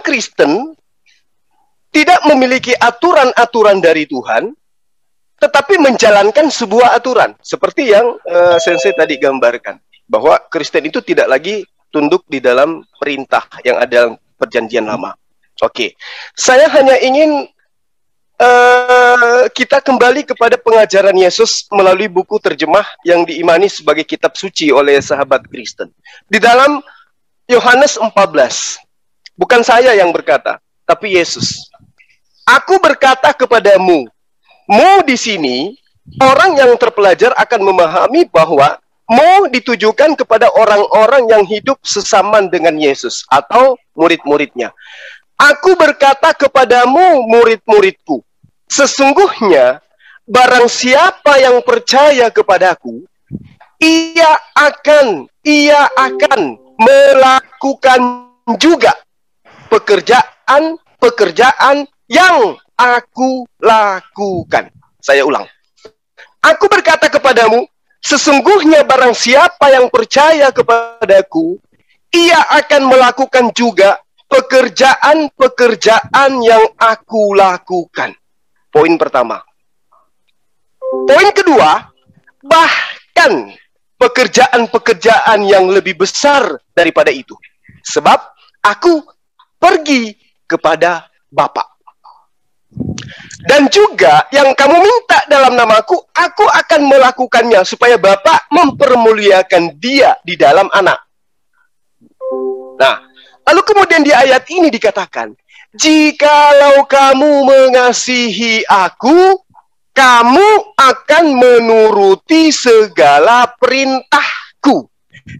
Kristen tidak memiliki aturan-aturan dari Tuhan, tetapi menjalankan sebuah aturan. Seperti yang Sensei tadi gambarkan, bahwa Kristen itu tidak lagi tunduk di dalam perintah yang ada dalam perjanjian lama. Oke, saya hanya ingin kita kembali kepada pengajaran Yesus melalui buku terjemah yang diimani sebagai kitab suci oleh sahabat Kristen. Di dalam Yohanes 14, bukan saya yang berkata, tapi Yesus. Aku berkata kepadamu, mu di sini, orang yang terpelajar akan memahami bahwa mu ditujukan kepada orang-orang yang hidup sesaman dengan Yesus atau murid-muridnya. Aku berkata kepadamu, murid-muridku, sesungguhnya barang siapa yang percaya kepadaku, ia akan melakukan juga pekerjaan yang aku lakukan. Saya ulang. Aku berkata kepadamu, sesungguhnya barang siapa yang percaya kepadaku, ia akan melakukan juga pekerjaan-pekerjaan yang aku lakukan. Poin pertama. Poin kedua, bahkan pekerjaan-pekerjaan yang lebih besar daripada itu. Sebab aku pergi kepada Bapa. Dan juga yang kamu minta dalam namaku, aku akan melakukannya supaya Bapa mempermuliakan dia di dalam anak. Nah, lalu kemudian di ayat ini dikatakan, jikalau kamu mengasihi aku, kamu akan menuruti segala perintahku.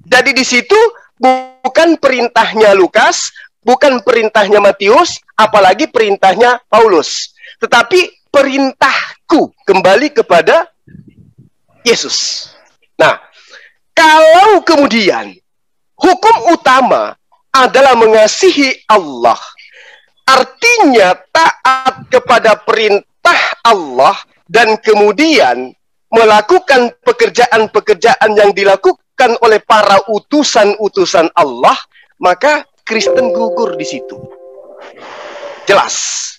Jadi di situ bukan perintahnya Lukas, bukan perintahnya Matius, apalagi perintahnya Paulus. Tetapi perintahku kembali kepada Yesus. Nah, kalau kemudian hukum utama adalah mengasihi Allah, artinya taat kepada perintah Allah dan kemudian melakukan pekerjaan-pekerjaan yang dilakukan oleh para utusan-utusan Allah, maka Kristen gugur di situ. Jelas.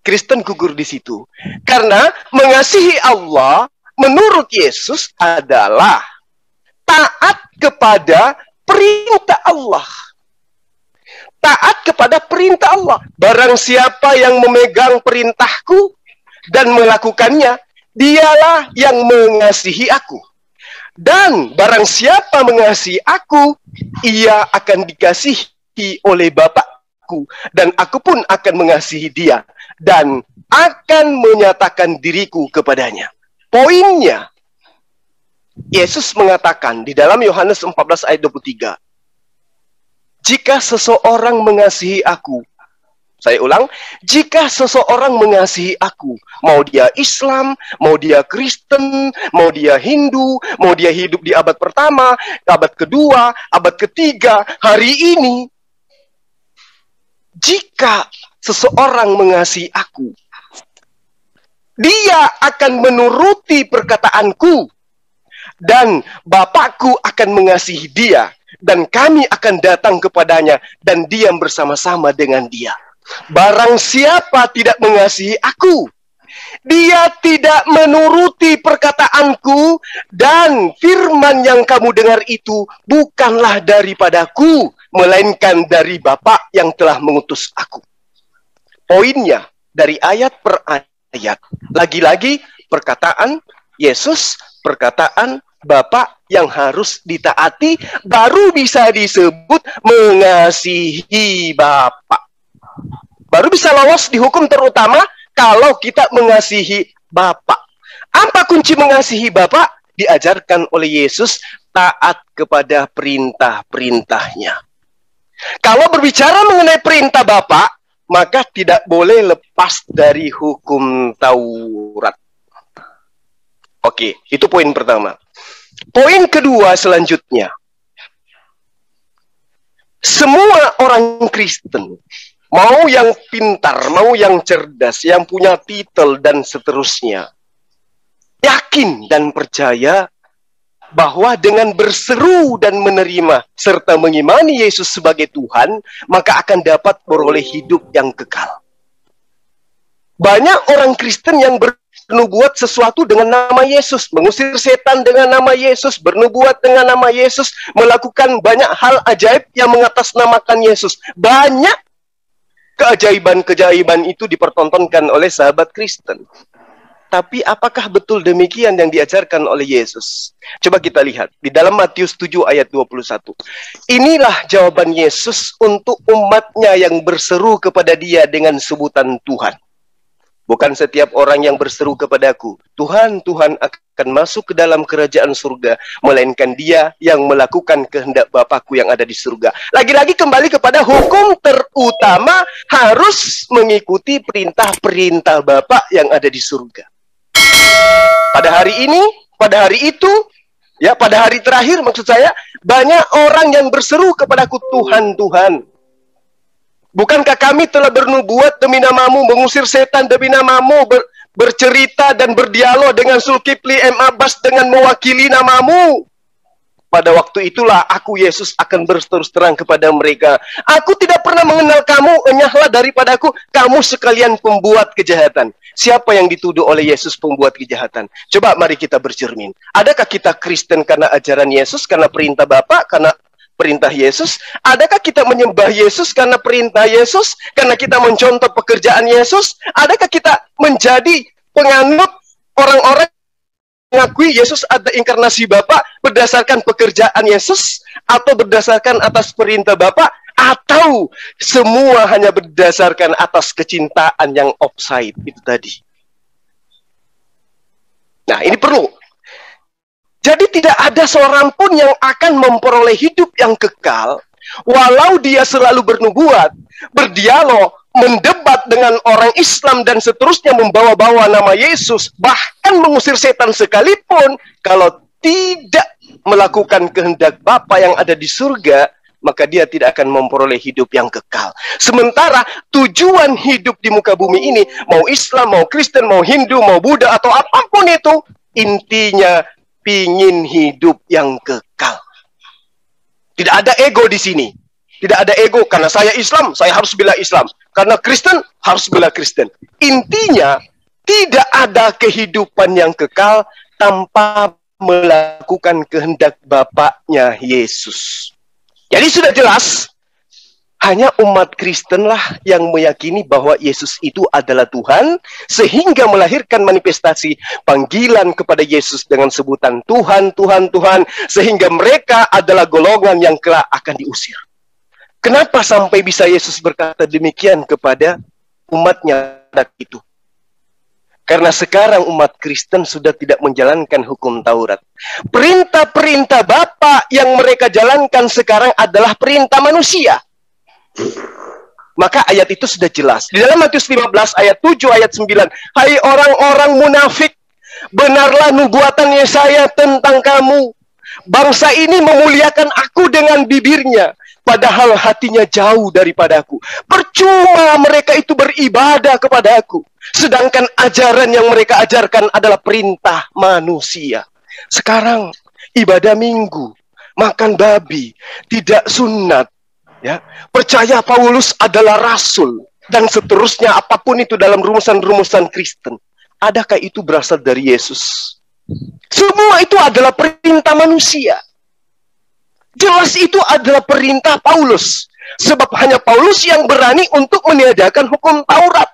Kristen gugur di situ. Karena mengasihi Allah menurut Yesus adalah taat kepada perintah Allah. Taat kepada perintah Allah. Barang siapa yang memegang perintahku dan melakukannya, dialah yang mengasihi aku. Dan barang siapa mengasihi aku, ia akan dikasihi oleh Bapakku, dan aku pun akan mengasihi dia dan akan menyatakan diriku kepadanya. Poinnya, Yesus mengatakan di dalam Yohanes 14 ayat 23, jika seseorang mengasihi aku, saya ulang, jika seseorang mengasihi aku, mau dia Islam, mau dia Kristen, mau dia Hindu, mau dia hidup di abad pertama, abad kedua, abad ketiga, hari ini, jika seseorang mengasihi aku, dia akan menuruti perkataanku, dan Bapakku akan mengasihi dia, dan kami akan datang kepadanya, dan diam bersama-sama dengan dia. Barang siapa tidak mengasihi aku, dia tidak menuruti perkataanku, dan firman yang kamu dengar itu bukanlah daripadaku, melainkan dari Bapa yang telah mengutus aku. Poinnya dari ayat per ayat, lagi-lagi perkataan Yesus, perkataan Bapa yang harus ditaati, baru bisa disebut mengasihi Bapa. Baru bisa lolos di hukum terutama kalau kita mengasihi Bapa. Apa kunci mengasihi Bapa? Diajarkan oleh Yesus, taat kepada perintah-perintahnya. Kalau berbicara mengenai perintah Bapa, maka tidak boleh lepas dari hukum Taurat. Oke, itu poin pertama. Poin kedua selanjutnya, semua orang Kristen, mau yang pintar, mau yang cerdas, yang punya titel dan seterusnya, yakin dan percaya bahwa dengan berseru dan menerima serta mengimani Yesus sebagai Tuhan, maka akan dapat beroleh hidup yang kekal. Banyak orang Kristen yang bernubuat sesuatu dengan nama Yesus, mengusir setan dengan nama Yesus, bernubuat dengan nama Yesus, melakukan banyak hal ajaib yang mengatasnamakan Yesus. Banyak keajaiban-keajaiban itu dipertontonkan oleh sahabat Kristen. Tapi apakah betul demikian yang diajarkan oleh Yesus? Coba kita lihat di dalam Matius 7 ayat 21. Inilah jawaban Yesus untuk umatnya yang berseru kepada dia dengan sebutan Tuhan. Bukan setiap orang yang berseru kepadaku, Tuhan, Tuhan akan masuk ke dalam kerajaan surga, melainkan dia yang melakukan kehendak Bapakku yang ada di surga. Lagi-lagi kembali kepada hukum terutama, harus mengikuti perintah-perintah Bapa yang ada di surga. Pada hari ini, pada hari itu, ya pada hari terakhir maksud saya, banyak orang yang berseru kepadaku, Tuhan, Tuhan. Bukankah kami telah bernubuat demi namamu, mengusir setan demi namamu, bercerita dan berdialog dengan Zulkifli M. Abbas dengan mewakili namamu? Pada waktu itulah aku, Yesus, akan berterus terang kepada mereka. Aku tidak pernah mengenal kamu, enyahlah daripadaku, kamu sekalian pembuat kejahatan. Siapa yang dituduh oleh Yesus pembuat kejahatan? Coba mari kita bercermin. Adakah kita Kristen karena ajaran Yesus, karena perintah Bapa, karena perintah Yesus? Adakah kita menyembah Yesus karena perintah Yesus, karena kita mencontoh pekerjaan Yesus? Adakah kita menjadi penganut orang-orang mengakui Yesus ada inkarnasi Bapa berdasarkan pekerjaan Yesus, atau berdasarkan atas perintah Bapa, atau semua hanya berdasarkan atas kecintaan yang offside itu tadi? Nah, ini perlu. Jadi tidak ada seorang pun yang akan memperoleh hidup yang kekal, walau dia selalu bernubuat, berdialog, mendebat dengan orang Islam dan seterusnya, membawa-bawa nama Yesus, bahkan mengusir setan sekalipun, kalau tidak melakukan kehendak Bapa yang ada di surga, maka dia tidak akan memperoleh hidup yang kekal. Sementara tujuan hidup di muka bumi ini, mau Islam, mau Kristen, mau Hindu, mau Buddha, atau apapun itu, intinya pingin hidup yang kekal. Tidak ada ego di sini. Tidak ada ego, karena saya Islam, saya harus bela Islam. Karena Kristen, harus bela Kristen. Intinya, tidak ada kehidupan yang kekal tanpa melakukan kehendak Bapaknya Yesus. Jadi sudah jelas, hanya umat Kristenlah yang meyakini bahwa Yesus itu adalah Tuhan, sehingga melahirkan manifestasi panggilan kepada Yesus dengan sebutan Tuhan, Tuhan, Tuhan, sehingga mereka adalah golongan yang kelak akan diusir. Kenapa sampai bisa Yesus berkata demikian kepada umatnya itu? Karena sekarang umat Kristen sudah tidak menjalankan hukum Taurat. Perintah-perintah Bapa yang mereka jalankan sekarang adalah perintah manusia. Maka ayat itu sudah jelas. Di dalam Matius 15 ayat 7 ayat 9. Hai orang-orang munafik, benarlah nubuatan Yesaya tentang kamu. Bangsa ini memuliakan aku dengan bibirnya, padahal hatinya jauh daripadaku. Percuma mereka itu beribadah kepada aku, sedangkan ajaran yang mereka ajarkan adalah perintah manusia. Sekarang ibadah minggu, makan babi, tidak sunat, ya, percaya Paulus adalah rasul, dan seterusnya, apapun itu dalam rumusan-rumusan Kristen. Adakah itu berasal dari Yesus? Semua itu adalah perintah manusia. Jelas itu adalah perintah Paulus. Sebab hanya Paulus yang berani untuk meniadakan hukum Taurat.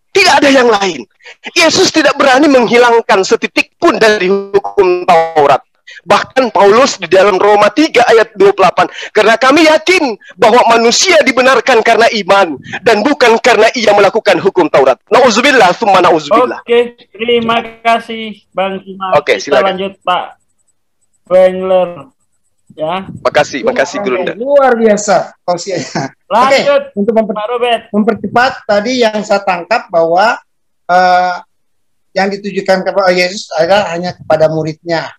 Tidak ada yang lain. Yesus tidak berani menghilangkan setitik pun dari hukum Taurat. Bahkan Paulus di dalam Roma 3 ayat 28. Karena kami yakin bahwa manusia dibenarkan karena iman, dan bukan karena ia melakukan hukum Taurat. Nauzubillah, summa nauzubillah. Oke, terima kasih Bang Simak. Oke, silakan. Kita lanjut Pak Wengler. Ya. Makasih Gurunda. Luar biasa tausiahnya. Lanjut. Oke, untuk Pak Robert. mempercepat tadi yang saya tangkap bahwa yang ditujukan kepada Yesus adalah hanya kepada muridnya.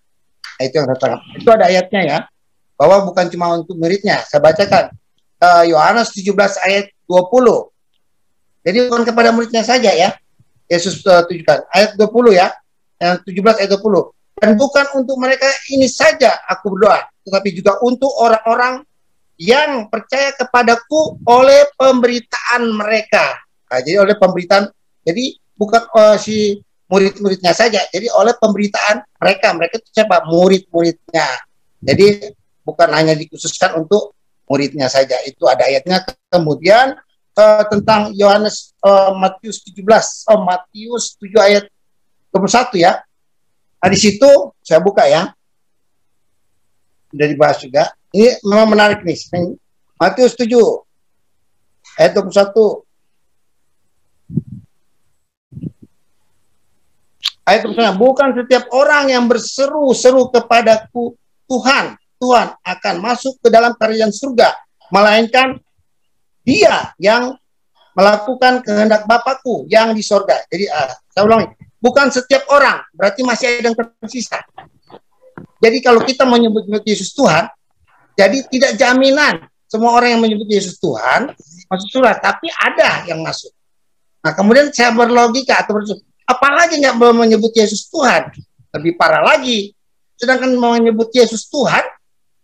Nah, itu yang saya tangkap. Itu ada ayatnya ya, bahwa bukan cuma untuk muridnya. Saya bacakan Yohanes 17 ayat 20. Jadi bukan kepada muridnya saja ya, Yesus tujukan. Ayat 20 ya, yang 17 ayat 20. Dan bukan untuk mereka ini saja aku berdoa, tetapi juga untuk orang-orang yang percaya kepadaku oleh pemberitaan mereka. Nah, jadi oleh pemberitaan, jadi bukan si murid-muridnya saja, jadi oleh pemberitaan mereka. Mereka itu siapa? Murid-muridnya. Jadi bukan hanya dikhususkan untuk muridnya saja. Itu ada ayatnya. Kemudian tentang Yohanes Matius 17, Matius 7 ayat 21 ya. Nah, di situ saya buka ya. Sudah dibahas juga. Ini memang menarik nih. Matius 7 ayat 21. Ayat 21. Bukan setiap orang yang berseru-seru kepadaku, Tuhan, Tuhan akan masuk ke dalam kerajaan surga, melainkan dia yang melakukan kehendak Bapakku yang di sorga. Jadi saya ulangi, bukan setiap orang, berarti masih ada yang tersisa. Jadi kalau kita menyebut Yesus Tuhan, jadi tidak jaminan semua orang yang menyebut Yesus Tuhan masuk surga, tapi ada yang masuk. Nah kemudian saya berlogika atau apalagi nggak mau menyebut Yesus Tuhan, lebih parah lagi. Sedangkan mau menyebut Yesus Tuhan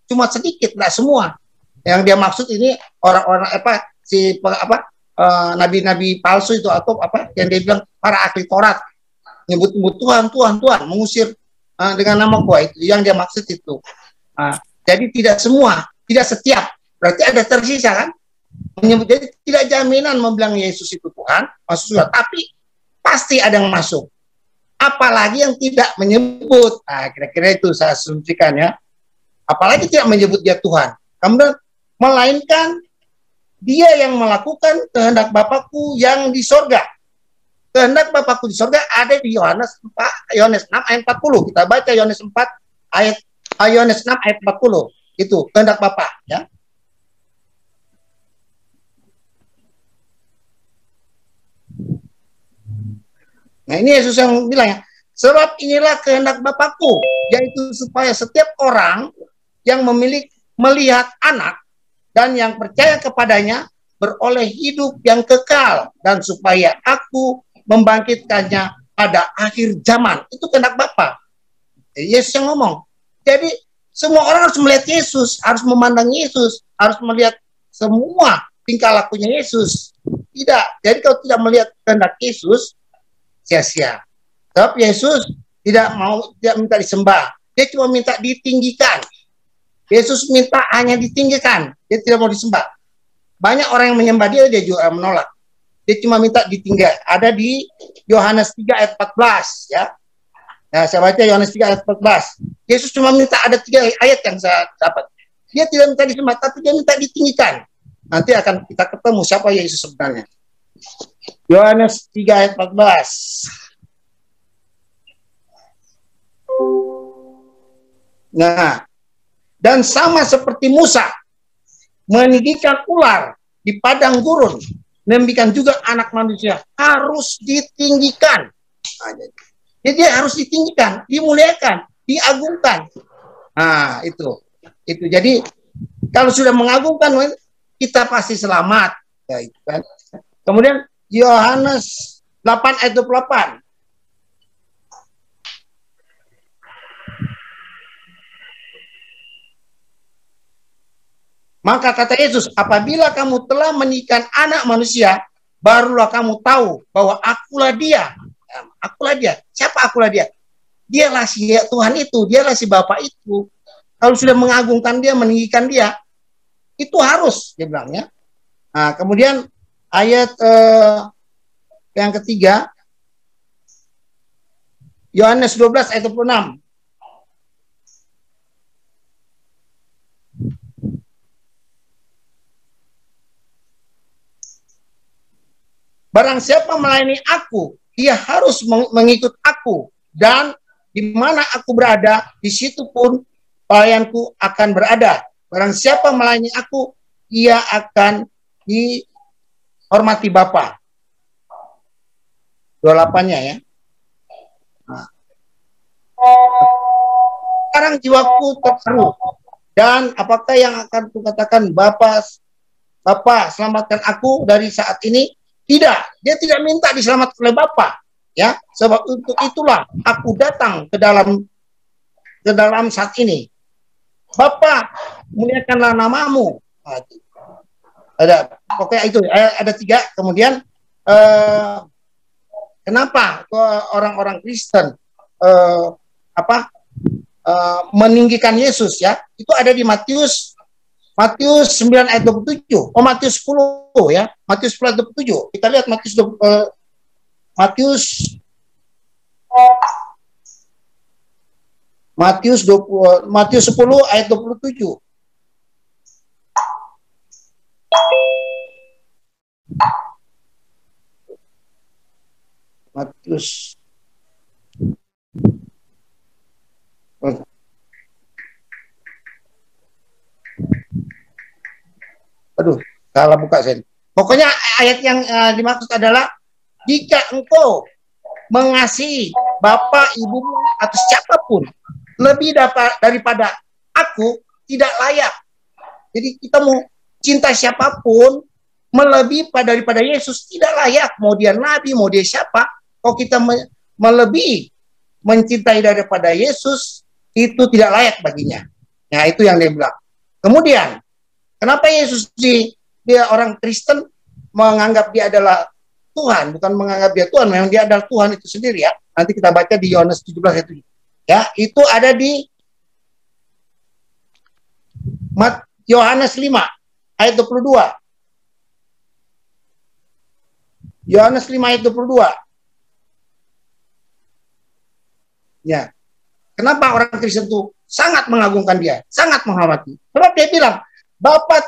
cuma sedikit, nggak semua. Yang dia maksud ini orang-orang nabi-nabi palsu itu atau apa yang dia bilang para ahli Taurat nyebut Tuhan, mengusir dengan nama gua, itu yang dia maksud itu. Jadi tidak semua, tidak setiap, berarti ada tersisa kan? Menyebut, jadi tidak jaminan membilang Yesus itu Tuhan masuk surga, tapi pasti ada yang masuk. Apalagi yang tidak menyebut, kira-kira itu saya asumsikan ya. Apalagi tidak menyebut dia Tuhan. Kemudian melainkan dia yang melakukan kehendak Bapakku yang di sorga. Kehendak Bapakku di sorga ada di Yohanes 6 ayat 40. Kita baca Yohanes 6 ayat 40. Itu kehendak Bapa ya. Nah ini Yesus yang bilang ya, sebab inilah kehendak Bapakku, yaitu supaya setiap orang yang melihat anak dan yang percaya kepadanya beroleh hidup yang kekal, dan supaya aku membangkitkannya pada akhir zaman. Itu kehendak Bapa. Yesus yang ngomong. Jadi semua orang harus melihat Yesus, harus memandang Yesus, harus melihat semua tingkah lakunya Yesus. Tidak. Jadi kalau tidak melihat kehendak Yesus, sia-sia. Sebab Yesus tidak minta disembah. Dia cuma minta ditinggikan. Yesus minta hanya ditinggikan. Dia tidak mau disembah. Banyak orang yang menyembah dia juga menolak. Dia cuma minta ditinggal. Ada di Yohanes 3 ayat 14 ya. Nah, saya baca Yohanes 3 ayat 14. Yesus cuma minta, ada 3 ayat yang saya dapat. Dia tidak minta disembah, tapi dia minta ditinggikan. Nanti akan kita ketemu siapa Yesus sebenarnya. Yohanes 3 ayat 14. Nah, dan sama seperti Musa meninggikan ular di padang gurun, demikian juga anak manusia harus ditinggikan. Jadi dia harus ditinggikan, dimuliakan, diagungkan. Nah, itu. Jadi kalau sudah mengagungkan, kita pasti selamat. Ya, itu kan. Kemudian Yohanes 8 ayat 28. Maka kata Yesus, apabila kamu telah menikahkan anak manusia, barulah kamu tahu bahwa akulah dia. Akulah dia. Siapa akulah dia? Dialah si Tuhan itu, dialah si Bapa itu. Kalau sudah mengagungkan dia, meninggikan dia, itu harus, dia bilangnya. Nah, kemudian ayat yang ketiga, Yohanes 12 ayat 26. Barang siapa melayani aku, ia harus mengikut aku, dan di mana aku berada, di situ pun pelayanku akan berada. Barang siapa melayani aku, ia akan dihormati Bapa. 28-nya ya. Nah. Sekarang jiwaku terseru, dan apakah yang akan kukatakan, Bapa, selamatkan aku dari saat ini? Tidak, dia tidak minta diselamatkan oleh Bapa, ya. Sebab untuk itulah aku datang ke dalam ke dalam saat ini. Bapa, muliakanlah namamu. Nah, ada pokoknya itu ada 3. Kemudian kenapa orang-orang Kristen meninggikan Yesus ya? Itu ada di Matius 9 ayat 27. Oh, Matius 10 ya. Matius 10 ayat 27. Kita lihat Matius 10 ayat 27. Matius. Aduh, salah buka saya. Pokoknya ayat yang dimaksud adalah jika engkau mengasihi bapak, ibumu atau siapapun lebih daripada aku, tidak layak. Jadi kita mau cinta siapapun melebihi daripada Yesus tidak layak. Mau dia nabi, mau dia siapa, kalau kita melebihi mencintai daripada Yesus, itu tidak layak baginya. Nah, itu yang dia bilang. Kemudian, kenapa Yesus dia orang Kristen menganggap dia adalah Tuhan, bukan menganggap dia Tuhan, memang dia adalah Tuhan itu sendiri ya. Nanti kita baca di Yohanes 17 ayat 7. Ya, itu ada di Yohanes 5 ayat 22. Yohanes 5 ayat 22. Ya. Kenapa orang Kristen itu sangat mengagungkan dia, sangat menghormati? Sebab dia bilang, Bapa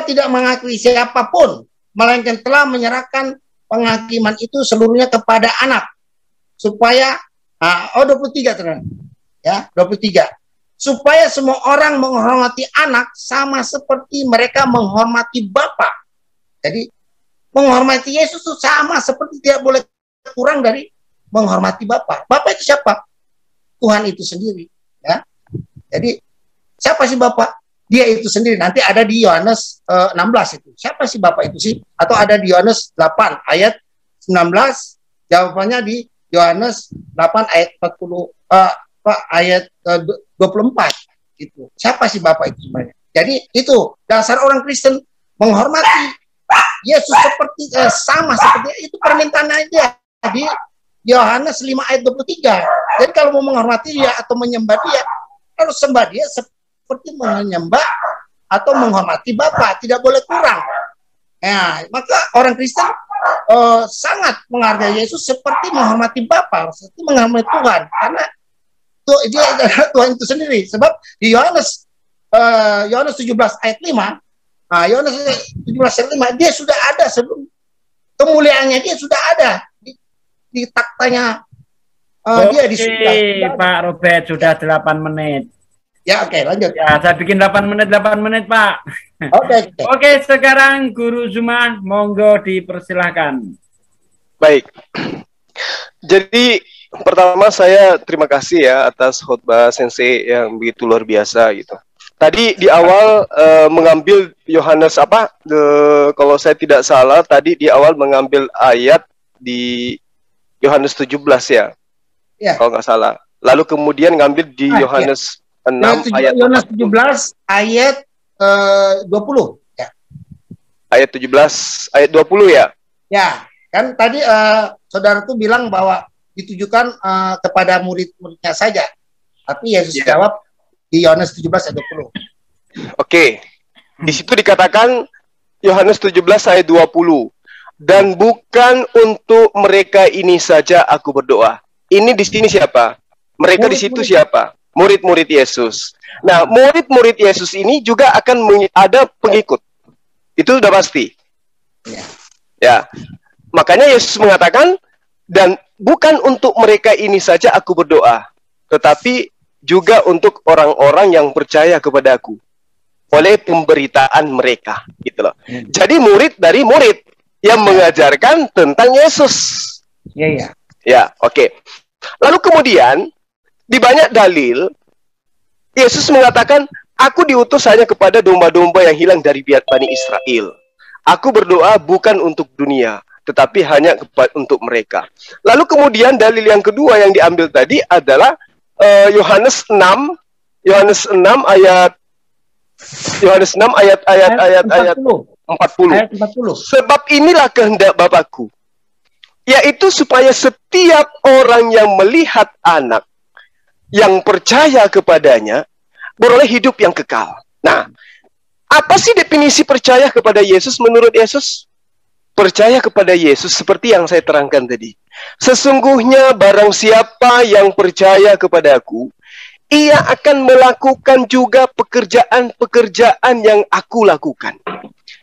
tidak mengakui siapapun, melainkan telah menyerahkan penghakiman itu seluruhnya kepada anak. Supaya 23 teman. Ya, 23. Supaya semua orang menghormati anak sama seperti mereka menghormati Bapa. Jadi menghormati Yesus itu sama seperti tidak boleh kurang dari menghormati Bapa. Bapa itu siapa? Tuhan itu sendiri, ya. Jadi siapa sih Bapa? Dia itu sendiri. Nanti ada di Yohanes 16 itu. Siapa sih Bapa itu sih? Atau ada di Yohanes 8 ayat 19. Jawabannya di Yohanes 8 ayat 40 ayat 24 gitu. Siapa sih Bapa itu sebenarnya? Jadi itu dasar orang Kristen menghormati Yesus seperti sama seperti itu permintaannya dia di Yohanes 5 ayat 23. Jadi kalau mau menghormati dia atau menyembah dia, harus sembah dia seperti menyembah atau menghormati Bapa, tidak boleh kurang. Nah, maka orang Kristen sangat menghargai Yesus seperti menghormati Bapa, seperti menghormati Tuhan, karena dia adalah Tuhan itu sendiri. Sebab di Yohanes 17 ayat 5, Yohanes 17 ayat 5, dia sudah ada sebelum kemuliaannya, dia sudah ada di taktanya dia di surga. Pak Robert sudah 8 menit. Ya, oke, lanjut. Ya, saya bikin 8 menit, Pak. Oke, sekarang Guru Zuma, monggo dipersilahkan. Baik. Jadi pertama saya terima kasih ya atas khotbah Sensei yang begitu luar biasa gitu. Tadi di awal mengambil Yohanes kalau saya tidak salah tadi di awal mengambil ayat di Yohanes 17 ya. Ya. Kalau nggak salah. Lalu kemudian ngambil di Yohanes 6 ayat Yohanes 17 ayat 20 ya. Ayat 17 ayat 20 ya. Ya, kan tadi saudaraku bilang bahwa ditujukan kepada murid-muridnya saja. Tapi Yesus jawab di Yohanes 17 ayat 20. Oke. Di situ dikatakan Yohanes 17 ayat 20. Dan bukan untuk mereka ini saja aku berdoa. Ini di sini siapa? Mereka di situ siapa? Murid-murid Yesus. Nah, murid-murid Yesus ini juga akan ada pengikut. Itu sudah pasti. Ya. Makanya Yesus mengatakan, dan bukan untuk mereka ini saja aku berdoa, tetapi juga untuk orang-orang yang percaya kepada aku oleh pemberitaan mereka, gitu loh. Jadi murid dari murid yang mengajarkan tentang Yesus. Ya. Ya, oke. Lalu kemudian di banyak dalil Yesus mengatakan, aku diutus hanya kepada domba-domba yang hilang dari Bani Israel. Aku berdoa bukan untuk dunia, tetapi hanya untuk mereka. Lalu kemudian dalil yang kedua yang diambil tadi adalah Yohanes 6 ayat 40. Sebab inilah kehendak Bapakku, yaitu supaya setiap orang yang melihat anak, yang percaya kepadanya, beroleh hidup yang kekal. Nah, apa sih definisi percaya kepada Yesus menurut Yesus? Percaya kepada Yesus seperti yang saya terangkan tadi. Sesungguhnya barang siapa yang percaya kepadaku, ia akan melakukan juga pekerjaan-pekerjaan yang aku lakukan.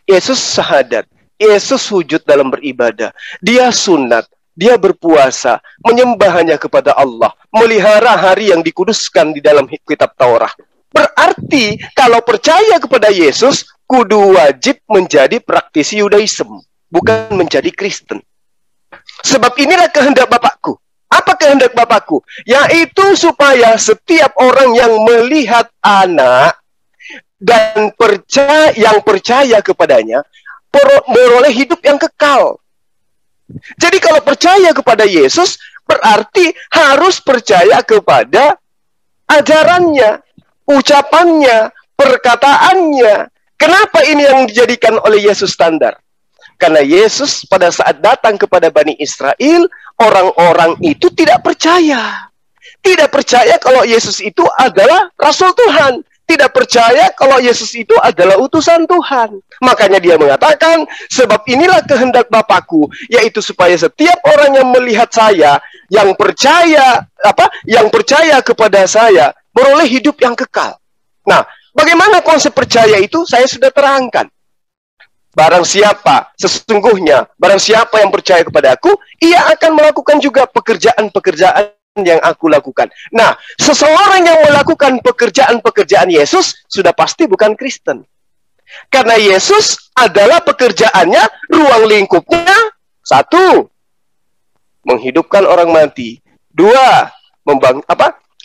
Yesus syahadat, Yesus sujud dalam beribadah, dia sunat, dia berpuasa, menyembah hanya kepada Allah, melihara hari yang dikuduskan di dalam kitab Taurat. Berarti kalau percaya kepada Yesus, kudu wajib menjadi praktisi Yudaism, bukan menjadi Kristen. Sebab inilah kehendak Bapakku. Apa kehendak Bapakku? Yaitu supaya setiap orang yang melihat anak dan yang percaya kepadanya beroleh hidup yang kekal. Jadi kalau percaya kepada Yesus, berarti harus percaya kepada ajarannya, ucapannya, perkataannya. Kenapa ini yang dijadikan oleh Yesus standar? Karena Yesus pada saat datang kepada Bani Israel, orang-orang itu tidak percaya. Tidak percaya kalau Yesus itu adalah Rasul Tuhan. Tidak percaya kalau Yesus itu adalah utusan Tuhan. Makanya dia mengatakan, sebab inilah kehendak Bapakku, yaitu supaya setiap orang yang melihat saya, yang percaya kepada saya, beroleh hidup yang kekal. Nah, bagaimana konsep percaya itu? Saya sudah terangkan. Barang siapa yang percaya kepada aku, ia akan melakukan juga pekerjaan-pekerjaan yang aku lakukan. Nah, seseorang yang melakukan pekerjaan-pekerjaan Yesus sudah pasti bukan Kristen. Karena Yesus adalah pekerjaannya, ruang lingkupnya, 1, menghidupkan orang mati. 2,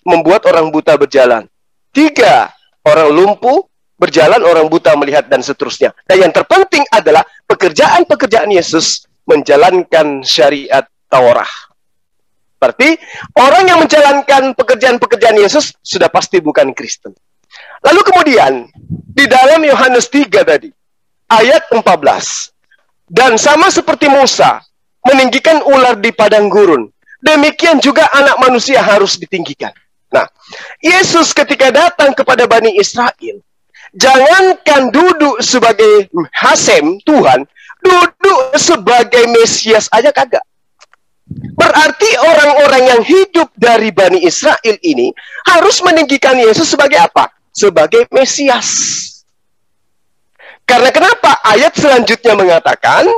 membuat orang buta berjalan. 3, orang lumpuh berjalan, orang buta melihat, dan seterusnya. Dan yang terpenting adalah pekerjaan-pekerjaan Yesus menjalankan syariat Taurat. Berarti orang yang menjalankan pekerjaan-pekerjaan Yesus sudah pasti bukan Kristen. Lalu kemudian di dalam Yohanes 3 tadi ayat 14, dan sama seperti Musa meninggikan ular di padang gurun, demikian juga anak manusia harus ditinggikan. Nah, Yesus ketika datang kepada Bani Israel, jangankan duduk sebagai Hasem Tuhan, duduk sebagai Mesias aja kagak. Berarti orang-orang yang hidup dari Bani Israel ini harus meninggikan Yesus sebagai apa? Sebagai Mesias. Karena kenapa? Ayat selanjutnya mengatakan,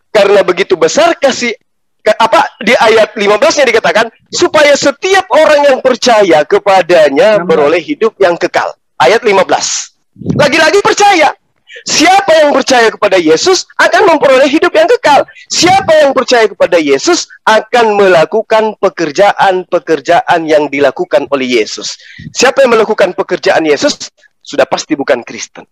karena begitu besar kasih, di ayat 15-nya dikatakan, supaya setiap orang yang percaya kepadanya beroleh hidup yang kekal. Ayat 15. Lagi-lagi percaya. Siapa yang percaya kepada Yesus akan memperoleh hidup yang kekal. Siapa yang percaya kepada Yesus akan melakukan pekerjaan-pekerjaan yang dilakukan oleh Yesus. Siapa yang melakukan pekerjaan Yesus sudah pasti bukan Kristen.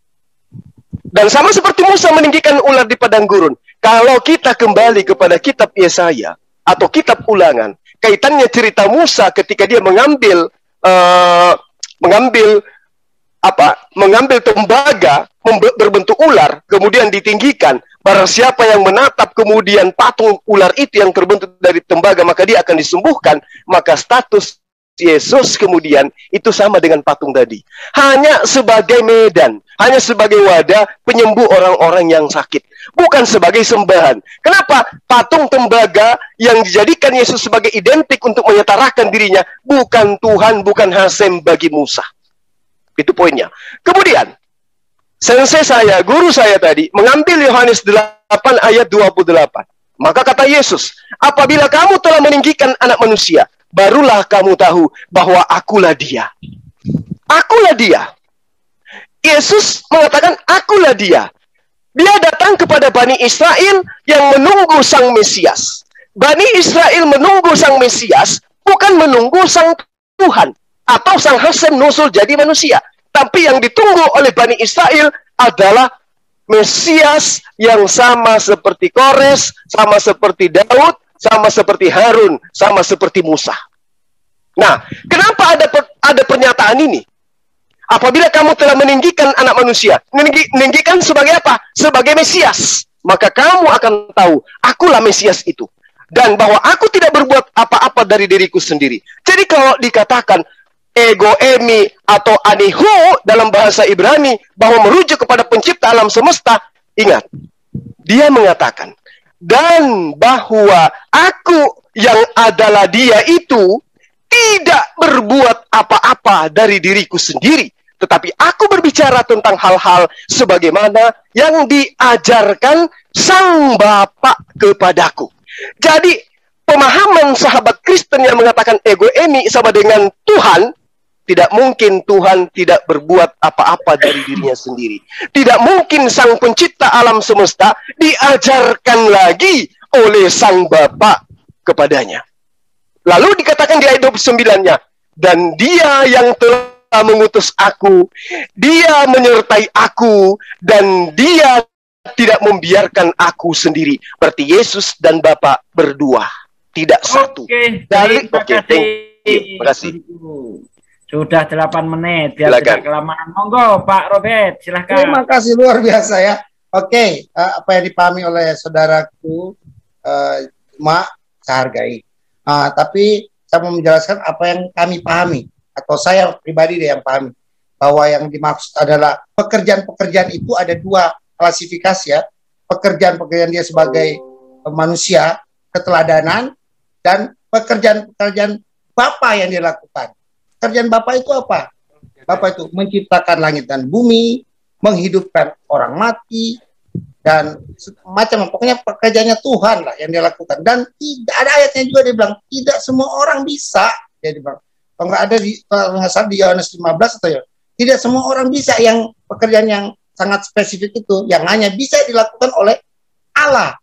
Dan sama seperti Musa meninggikan ular di padang gurun. Kalau kita kembali kepada kitab Yesaya atau kitab Ulangan, kaitannya cerita Musa ketika dia mengambil tembaga berbentuk ular, kemudian ditinggikan. Barang siapa yang menatap kemudian patung ular itu yang terbentuk dari tembaga, maka dia akan disembuhkan. Maka status Yesus kemudian itu sama dengan patung tadi. Hanya sebagai medan, hanya sebagai wadah penyembuh orang-orang yang sakit. Bukan sebagai sembahan. Kenapa? Patung tembaga yang dijadikan Yesus sebagai identik untuk menyetarakan dirinya, bukan Tuhan, bukan Hasem bagi Musa. Itu poinnya. Kemudian, sensei saya, guru saya tadi, mengambil Yohanes 8 ayat 28. Maka kata Yesus, apabila kamu telah meninggikan anak manusia, barulah kamu tahu bahwa akulah dia. Akulah dia. Yesus mengatakan, akulah dia. Dia datang kepada Bani Israel yang menunggu sang Mesias. Bani Israel menunggu sang Mesias, bukan menunggu sang Tuhan atau sang Hasem nusul jadi manusia. Tapi yang ditunggu oleh Bani Israel adalah Mesias yang sama seperti Kores, sama seperti Daud, sama seperti Harun, sama seperti Musa. Nah, kenapa ada pernyataan ini? Apabila kamu telah meninggikan anak manusia, meninggikan sebagai apa? Sebagai Mesias. Maka kamu akan tahu, akulah Mesias itu. Dan bahwa aku tidak berbuat apa-apa dari diriku sendiri. Jadi kalau dikatakan ego emi atau anihu dalam bahasa Ibrani, bahwa merujuk kepada pencipta alam semesta, ingat, dia mengatakan, dan bahwa aku yang adalah dia itu tidak berbuat apa-apa dari diriku sendiri. Tetapi aku berbicara tentang hal-hal sebagaimana yang diajarkan Sang Bapa kepadaku. Jadi, pemahaman sahabat Kristen yang mengatakan ego emi sama dengan Tuhan, tidak mungkin Tuhan tidak berbuat apa-apa dari dirinya sendiri. Tidak mungkin Sang Pencipta alam semesta diajarkan lagi oleh Sang Bapa kepadanya. Lalu dikatakan di ayat 29-nya, dan dia yang telah mengutus aku, dia menyertai aku, dan dia tidak membiarkan aku sendiri. Berarti Yesus dan Bapa berdua, tidak satu. Terima kasih. Sudah 8 menit, biar tidak kelamaan. Monggo Pak Robert, silahkan. Terima kasih, luar biasa ya. Oke, apa yang dipahami oleh saudaraku, Mak, saya hargai. Tapi saya mau menjelaskan apa yang kami pahami, atau saya pribadi deh yang pahami, bahwa yang dimaksud adalah pekerjaan-pekerjaan itu ada 2 klasifikasi ya. Pekerjaan-pekerjaan dia sebagai manusia, keteladanan, dan pekerjaan-pekerjaan Bapa yang dia lakukan. Pekerjaan Bapa itu apa? Bapa itu menciptakan langit dan bumi, menghidupkan orang mati, dan macam pokoknya pekerjaannya Tuhan lah yang dia lakukan. Dan tidak ada ayatnya juga dia bilang tidak semua orang bisa. Dia bilang kalau nggak ada di Yohanes 15 atau ya, tidak semua orang bisa yang pekerjaan yang sangat spesifik itu, yang hanya bisa dilakukan oleh Allah.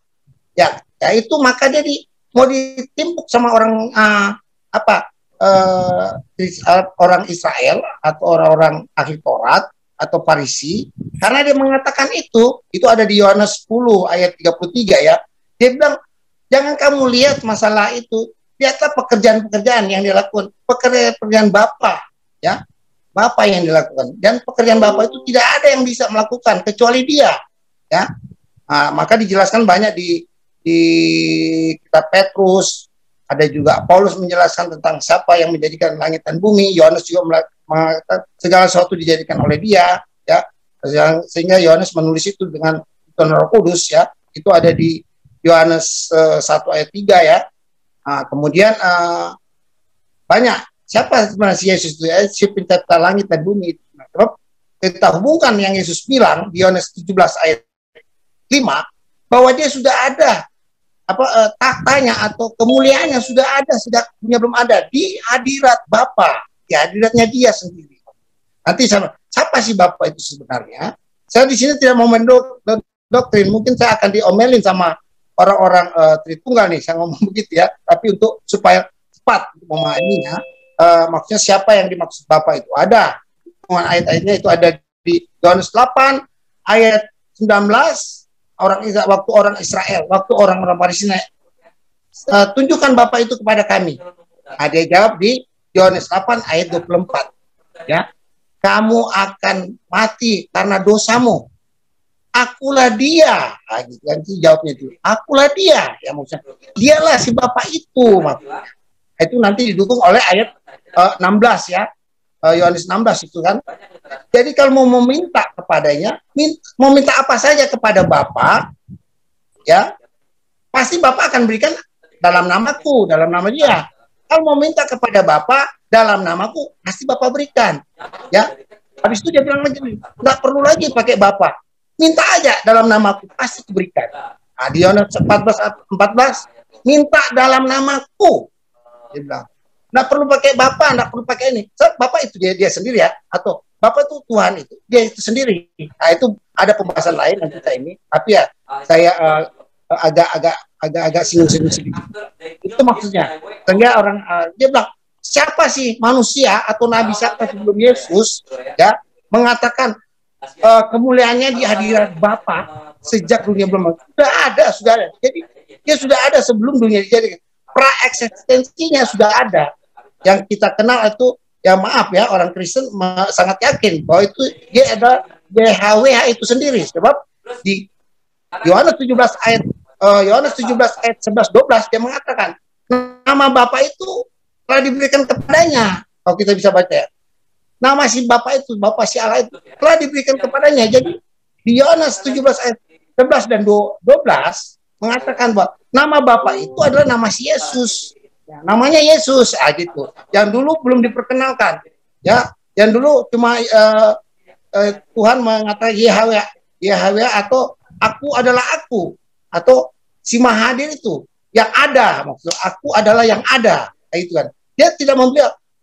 Ya itu maka dia mau ditimpuk sama orang orang Israel atau orang-orang ahli Taurat atau Farisi, karena dia mengatakan itu ada di Yohanes 10 ayat 33 ya. Dia bilang, jangan kamu lihat masalah itu, lihatlah pekerjaan-pekerjaan yang dilakukan, pekerjaan Bapa ya, Bapa yang dilakukan, dan pekerjaan Bapa itu tidak ada yang bisa melakukan kecuali Dia ya. Maka dijelaskan banyak di kitab Petrus. Ada juga Paulus menjelaskan tentang siapa yang menjadikan langit dan bumi. Yohanes juga mengatakan segala sesuatu dijadikan oleh Dia, ya. Sehingga Yohanes menulis itu dengan Roh Kudus, ya. Itu ada di Yohanes 1 ayat 3 ya. Kemudian banyak siapa sebenarnya Yesus itu, ya, si pencipta langit dan bumi. Kita hubungkan yang Yesus bilang di Yohanes 17 ayat 5 bahwa Dia sudah ada taktanya atau kemuliaannya sudah ada, sejak dunia belum ada, di hadirat Bapa, di hadiratnya Dia sendiri. Nanti siapa sih Bapa itu sebenarnya? Saya di sini tidak mau mendoktrin, mungkin saya akan diomelin sama orang-orang Tritunggal nih, saya ngomong begitu ya. Tapi untuk supaya cepat memahaminya, maksudnya siapa yang dimaksud Bapa itu ada. Ayat-ayatnya itu ada di Yohanes 8 ayat 19. Waktu orang Israel, waktu orang-orang Palestina, tunjukkan Bapa itu kepada kami. Dia jawab di Yohanes 8 ayat 24. Ya, kamu akan mati karena dosamu. Akulah Dia. Gitu kan, jawabnya itu. Akulah Dia. Ya, maksudnya Dialah si Bapa itu. Maksudnya. Itu nanti didukung oleh ayat 16 ya. Yohanes 16 itu kan. Jadi kalau mau meminta kepadanya, mau minta apa saja kepada Bapa, ya, pasti Bapa akan berikan dalam namaku, dalam nama Dia. Kalau mau minta kepada Bapa dalam namaku, pasti Bapa berikan. Ya. Habis itu dia bilang lagi, nggak perlu lagi pakai Bapa. Minta aja dalam namaku, pasti diberikan. Di Yohanes 14, minta dalam namaku. Dia bilang. Nggak perlu pakai Bapa, nggak perlu pakai ini. Bapa itu dia sendiri ya, atau Bapa itu Tuhan itu, dia itu sendiri. Nah itu ada pembahasan lain nanti kita ini. Tapi ya saya agak singgung sedikit. Itu maksudnya. Sehingga orang dia bilang siapa sih manusia atau nabi siapa sebelum Yesus ya mengatakan kemuliaannya di hadirat Bapa sejak dunia belum sudah ada. Jadi dia sudah ada sebelum dunia dijadikan. Pra-eksistensinya sudah ada. Yang kita kenal itu, ya maaf ya, orang Kristen sangat yakin bahwa itu dia adalah YHWH itu sendiri. Sebab di Yohanes 17 ayat 11-12 dia mengatakan nama Bapa itu telah diberikan kepadanya. Kalau kita bisa baca ya. Nama si Bapa itu, Bapa si Allah itu telah diberikan kepadanya. Jadi di Yohanes 17 ayat 11 dan 12 mengatakan bahwa nama Bapa itu adalah nama si Yesus. Ya, namanya Yesus, gitu. Yang dulu belum diperkenalkan, ya. Yang dulu cuma Tuhan mengatakan Yahweh atau aku adalah aku, atau si Mahadir itu yang ada, maksud aku adalah yang ada, itu kan. Dia tidak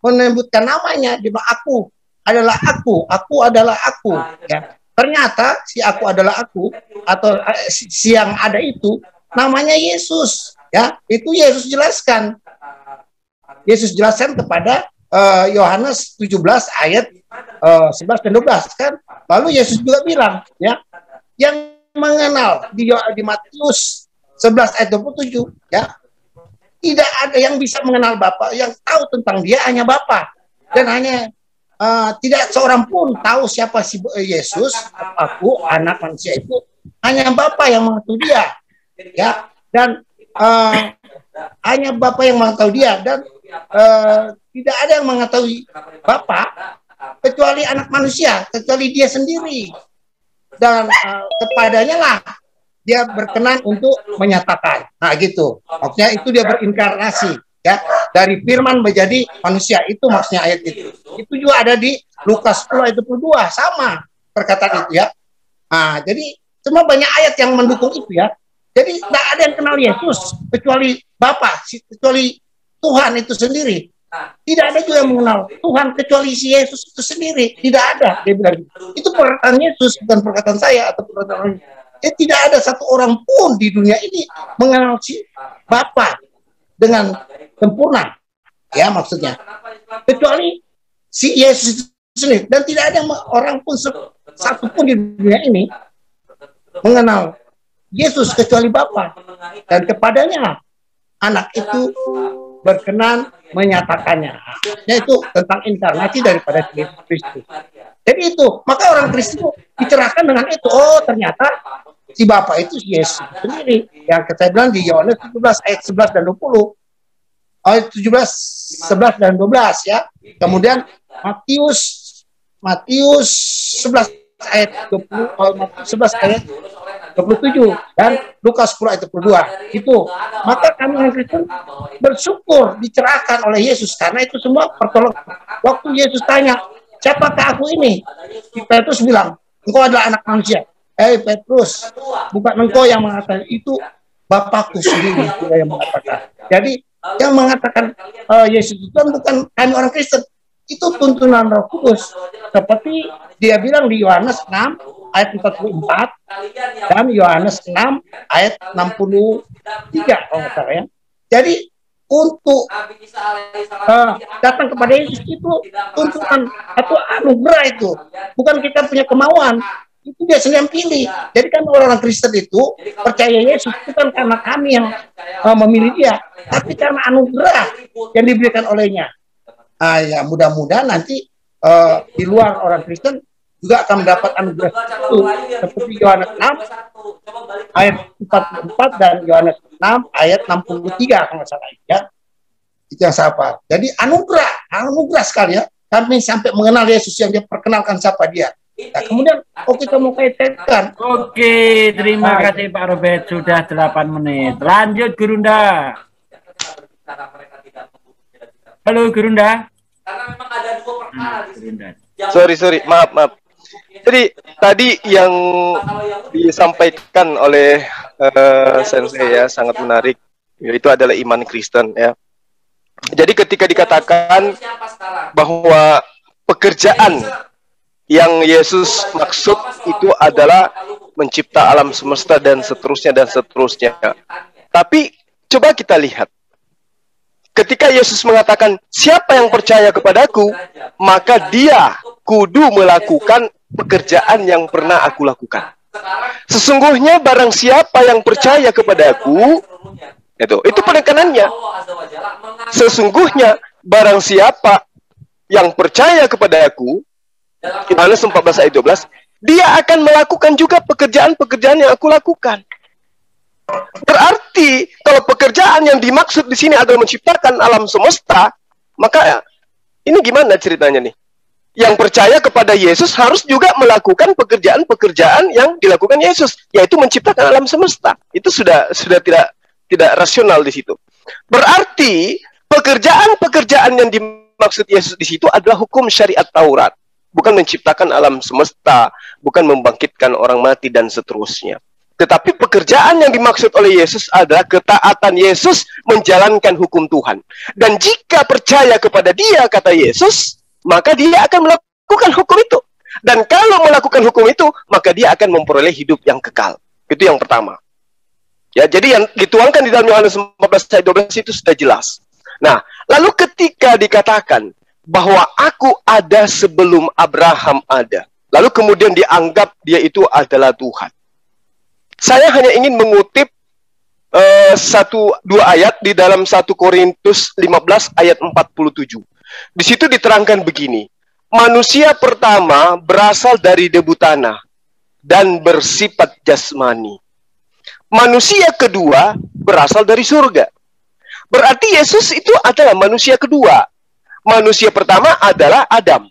menyebutkan namanya, dia bilang aku adalah aku adalah aku, ya. Ternyata si aku adalah aku atau si yang ada itu namanya Yesus, ya. Itu Yesus jelaskan. Yesus jelaskan kepada Yohanes 17 ayat 11 dan 12 kan. Lalu Yesus juga bilang, ya, yang mengenal di Matius 11 ayat 27, ya, tidak ada yang bisa mengenal Bapa, yang tahu tentang dia hanya Bapa, dan hanya tidak seorang pun tahu siapa si Yesus, aku anak manusia itu, hanya Bapa yang mengetahui dia, ya, dan hanya Bapa yang mengetahui dia, dan tidak ada yang mengetahui Bapa kecuali anak manusia, kecuali dia sendiri, dan kepadanya lah dia berkenan untuk menyatakan. Nah gitu, maksudnya itu dia berinkarnasi, ya, dari firman menjadi manusia, itu maksudnya ayat itu. Itu juga ada di Lukas 10 ayat 22, sama perkataan itu, ya. Nah, jadi semua banyak ayat yang mendukung itu, ya. Jadi tidak ada yang kenal Yesus kecuali Bapa, kecuali Tuhan itu sendiri. Tidak ada juga yang mengenal Tuhan kecuali si Yesus itu sendiri. Tidak ada, dia bilang. Itu perkataan Yesus, bukan perkataan saya atau perkataan. Tidak ada satu orang pun di dunia ini mengenal si Bapa dengan sempurna, ya, maksudnya, kecuali si Yesus itu sendiri. Dan tidak ada orang pun satu pun di dunia ini mengenal Yesus kecuali Bapa, dan kepadanya anak itu berkenan menyatakannya. Yaitu tentang inkarnasi daripada Kristus. Jadi itu, maka orang Kristen dicerahkan dengan itu. Oh, ternyata si Bapa itu Yesus sendiri. Yang saya bilang di Yohanes 17 ayat 11 dan 20. Ayat 17, 11 dan 12, ya. Kemudian Matius 11 ayat 20, 11 ayat 27 dan Lukas 10 ayat 22. Itu. Maka kami orang Kristen bersyukur dicerahkan oleh Yesus, karena itu semua pertolongan. Waktu Yesus tanya, siapakah aku ini? Petrus bilang, engkau adalah anak manusia. Petrus, bukan engkau yang mengatakan, itu Bapakku sendiri yang mengatakan. Jadi yang mengatakan Yesus itu bukan kami orang Kristen, itu tuntunan Roh Kudus. Seperti dia bilang di Yohanes 6 ayat 44 dan Yohanes 6 ayat 63 kalau nggak salah, ya. Jadi untuk datang kepada Yesus itu tuntunan atau anugerah, itu bukan kita punya kemauan, itu dia sendiri yang pilih. Jadi kan orang Kristen itu percaya Yesus bukan karena kami yang memilih dia, tapi karena anugerah yang diberikan olehnya. Ya, mudah-mudahan nanti di luar orang Kristen juga akan mendapat anugerah itu, seperti Yohanes 6 ayat 44 dan Yohanes 6 ayat 63 kalau salah, ya. Itu yang saya apa. Jadi anugerah sekali, ya. Kami sampai mengenal Yesus yang dia perkenalkan siapa dia. Nah, kemudian kita mau kaitkan. Oke, terima kasih Pak Robert, sudah 8 menit. Lanjut Gurunda. Halo Gurunda. Karena memang ada dua perkara di sini. Sorry, maaf. Jadi tadi yang disampaikan oleh Sensei, ya, sangat menarik, yaitu adalah iman Kristen, ya. Jadi ketika dikatakan bahwa pekerjaan yang Yesus maksud itu adalah mencipta alam semesta dan seterusnya. Tapi coba kita lihat, ketika Yesus mengatakan, siapa yang percaya kepadaku, maka dia kudu melakukan pekerjaan yang pernah aku lakukan. Sesungguhnya barang siapa yang percaya kepada aku, itu penekanannya. Sesungguhnya barang siapa yang percaya kepada aku, Yohanes 14 ayat 12, dia akan melakukan juga pekerjaan-pekerjaan yang aku lakukan. Berarti kalau pekerjaan yang dimaksud di sini adalah menciptakan alam semesta, maka ini gimana ceritanya nih? Yang percaya kepada Yesus harus juga melakukan pekerjaan-pekerjaan yang dilakukan Yesus, yaitu menciptakan alam semesta. Itu sudah tidak rasional di situ. Berarti pekerjaan-pekerjaan yang dimaksud Yesus di situ adalah hukum syariat Taurat, bukan menciptakan alam semesta, bukan membangkitkan orang mati dan seterusnya. Tetapi pekerjaan yang dimaksud oleh Yesus adalah ketaatan Yesus menjalankan hukum Tuhan. Dan jika percaya kepada Dia, kata Yesus, maka dia akan melakukan hukum itu. Dan kalau melakukan hukum itu, maka dia akan memperoleh hidup yang kekal. Itu yang pertama. Ya, jadi yang dituangkan di dalam Yohanes 14 ayat 12 itu sudah jelas. Nah, lalu ketika dikatakan bahwa aku ada sebelum Abraham ada, lalu kemudian dianggap dia itu adalah Tuhan. Saya hanya ingin mengutip dua ayat di dalam 1 Korintus 15 ayat 47. Di situ diterangkan begini, manusia pertama berasal dari debu tanah dan bersifat jasmani. Manusia kedua berasal dari surga. Berarti Yesus itu adalah manusia kedua. Manusia pertama adalah Adam.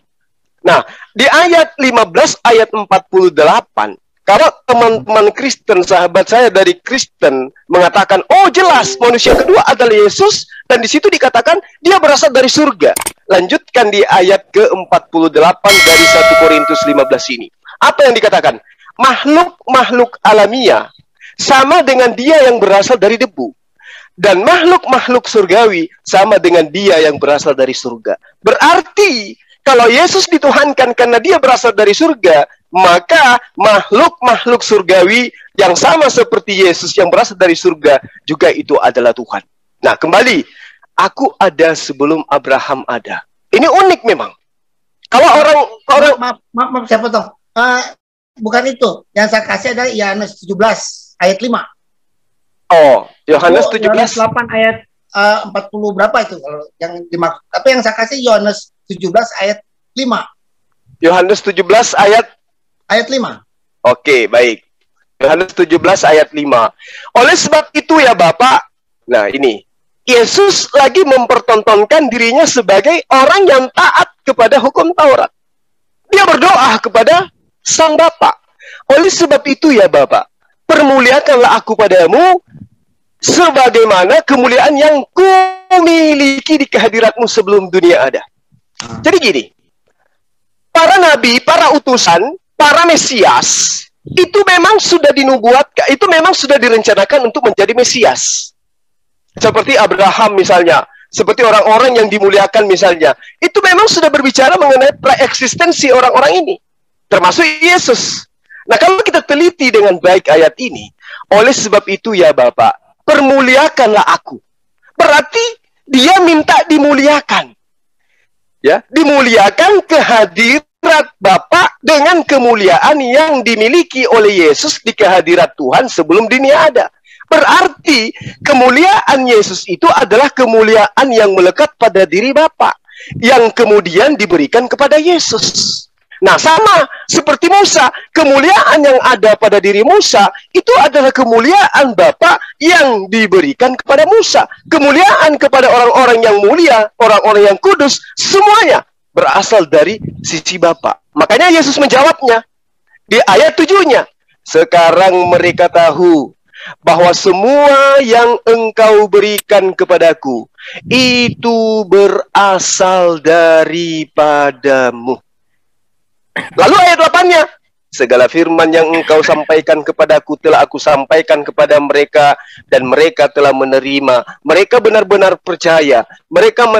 Nah, di ayat 15 ayat 48, kalau teman-teman Kristen, sahabat saya dari Kristen mengatakan, oh jelas manusia kedua adalah Yesus, dan di situ dikatakan dia berasal dari surga. Lanjutkan di ayat ke-48 dari 1 Korintus 15 ini. Apa yang dikatakan? Makhluk-makhluk alamiah sama dengan dia yang berasal dari debu. Dan makhluk-makhluk surgawi sama dengan dia yang berasal dari surga. Berarti, kalau Yesus dituhankan karena dia berasal dari surga, maka makhluk-makhluk surgawi yang sama seperti Yesus yang berasal dari surga juga itu adalah Tuhan. Nah, kembali, aku ada sebelum Abraham ada. Ini unik memang. Kalau orang maaf saya potong. Bukan itu. Yang saya kasih adalah Yohanes 17 ayat 5. Oh, Yohanes 17 Yohanes 8 ayat 40 berapa itu kalau yang dimaksud. Tapi yang saya kasih Yohanes 17 ayat 5. Yohanes 17 ayat 5. Oke, baik. Yohanes 17 ayat 5. Oleh sebab itu ya Bapak, nah ini, Yesus lagi mempertontonkan dirinya sebagai orang yang taat kepada hukum Taurat. Dia berdoa kepada Sang Bapa. Oleh sebab itu ya Bapak, permuliakanlah aku padamu sebagaimana kemuliaan yang kumiliki di kehadiratmu sebelum dunia ada. Jadi gini, para nabi, para utusan, para Mesias, itu memang sudah dinubuatkan, itu memang sudah direncanakan untuk menjadi Mesias. Seperti Abraham misalnya, seperti orang-orang yang dimuliakan misalnya, itu memang sudah berbicara mengenai preeksistensi orang-orang ini, termasuk Yesus. Nah, kalau kita teliti dengan baik ayat ini, oleh sebab itu ya Bapak, permuliakanlah aku. Berarti dia minta dimuliakan. Ya, dimuliakan kehadirat Bapa dengan kemuliaan yang dimiliki oleh Yesus di kehadirat Tuhan sebelum dunia ada. Berarti kemuliaan Yesus itu adalah kemuliaan yang melekat pada diri Bapa yang kemudian diberikan kepada Yesus. Nah, sama seperti Musa, kemuliaan yang ada pada diri Musa itu adalah kemuliaan Bapa yang diberikan kepada Musa. Kemuliaan kepada orang-orang yang mulia, orang-orang yang kudus, semuanya berasal dari sisi Bapa. Makanya Yesus menjawabnya di ayat 7-nya. Sekarang mereka tahu bahwa semua yang engkau berikan kepadaku itu berasal daripadamu. Lalu ayat 8-nya, segala firman yang engkau sampaikan kepadaku telah aku sampaikan kepada mereka, dan mereka telah menerima. Mereka benar-benar percaya. Mereka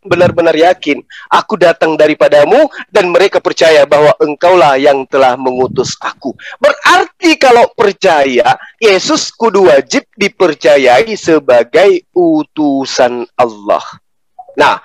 benar-benar yakin aku datang daripadamu, dan mereka percaya bahwa engkaulah yang telah mengutus aku. Berarti kalau percaya, Yesus kudu wajib dipercayai sebagai utusan Allah. Nah,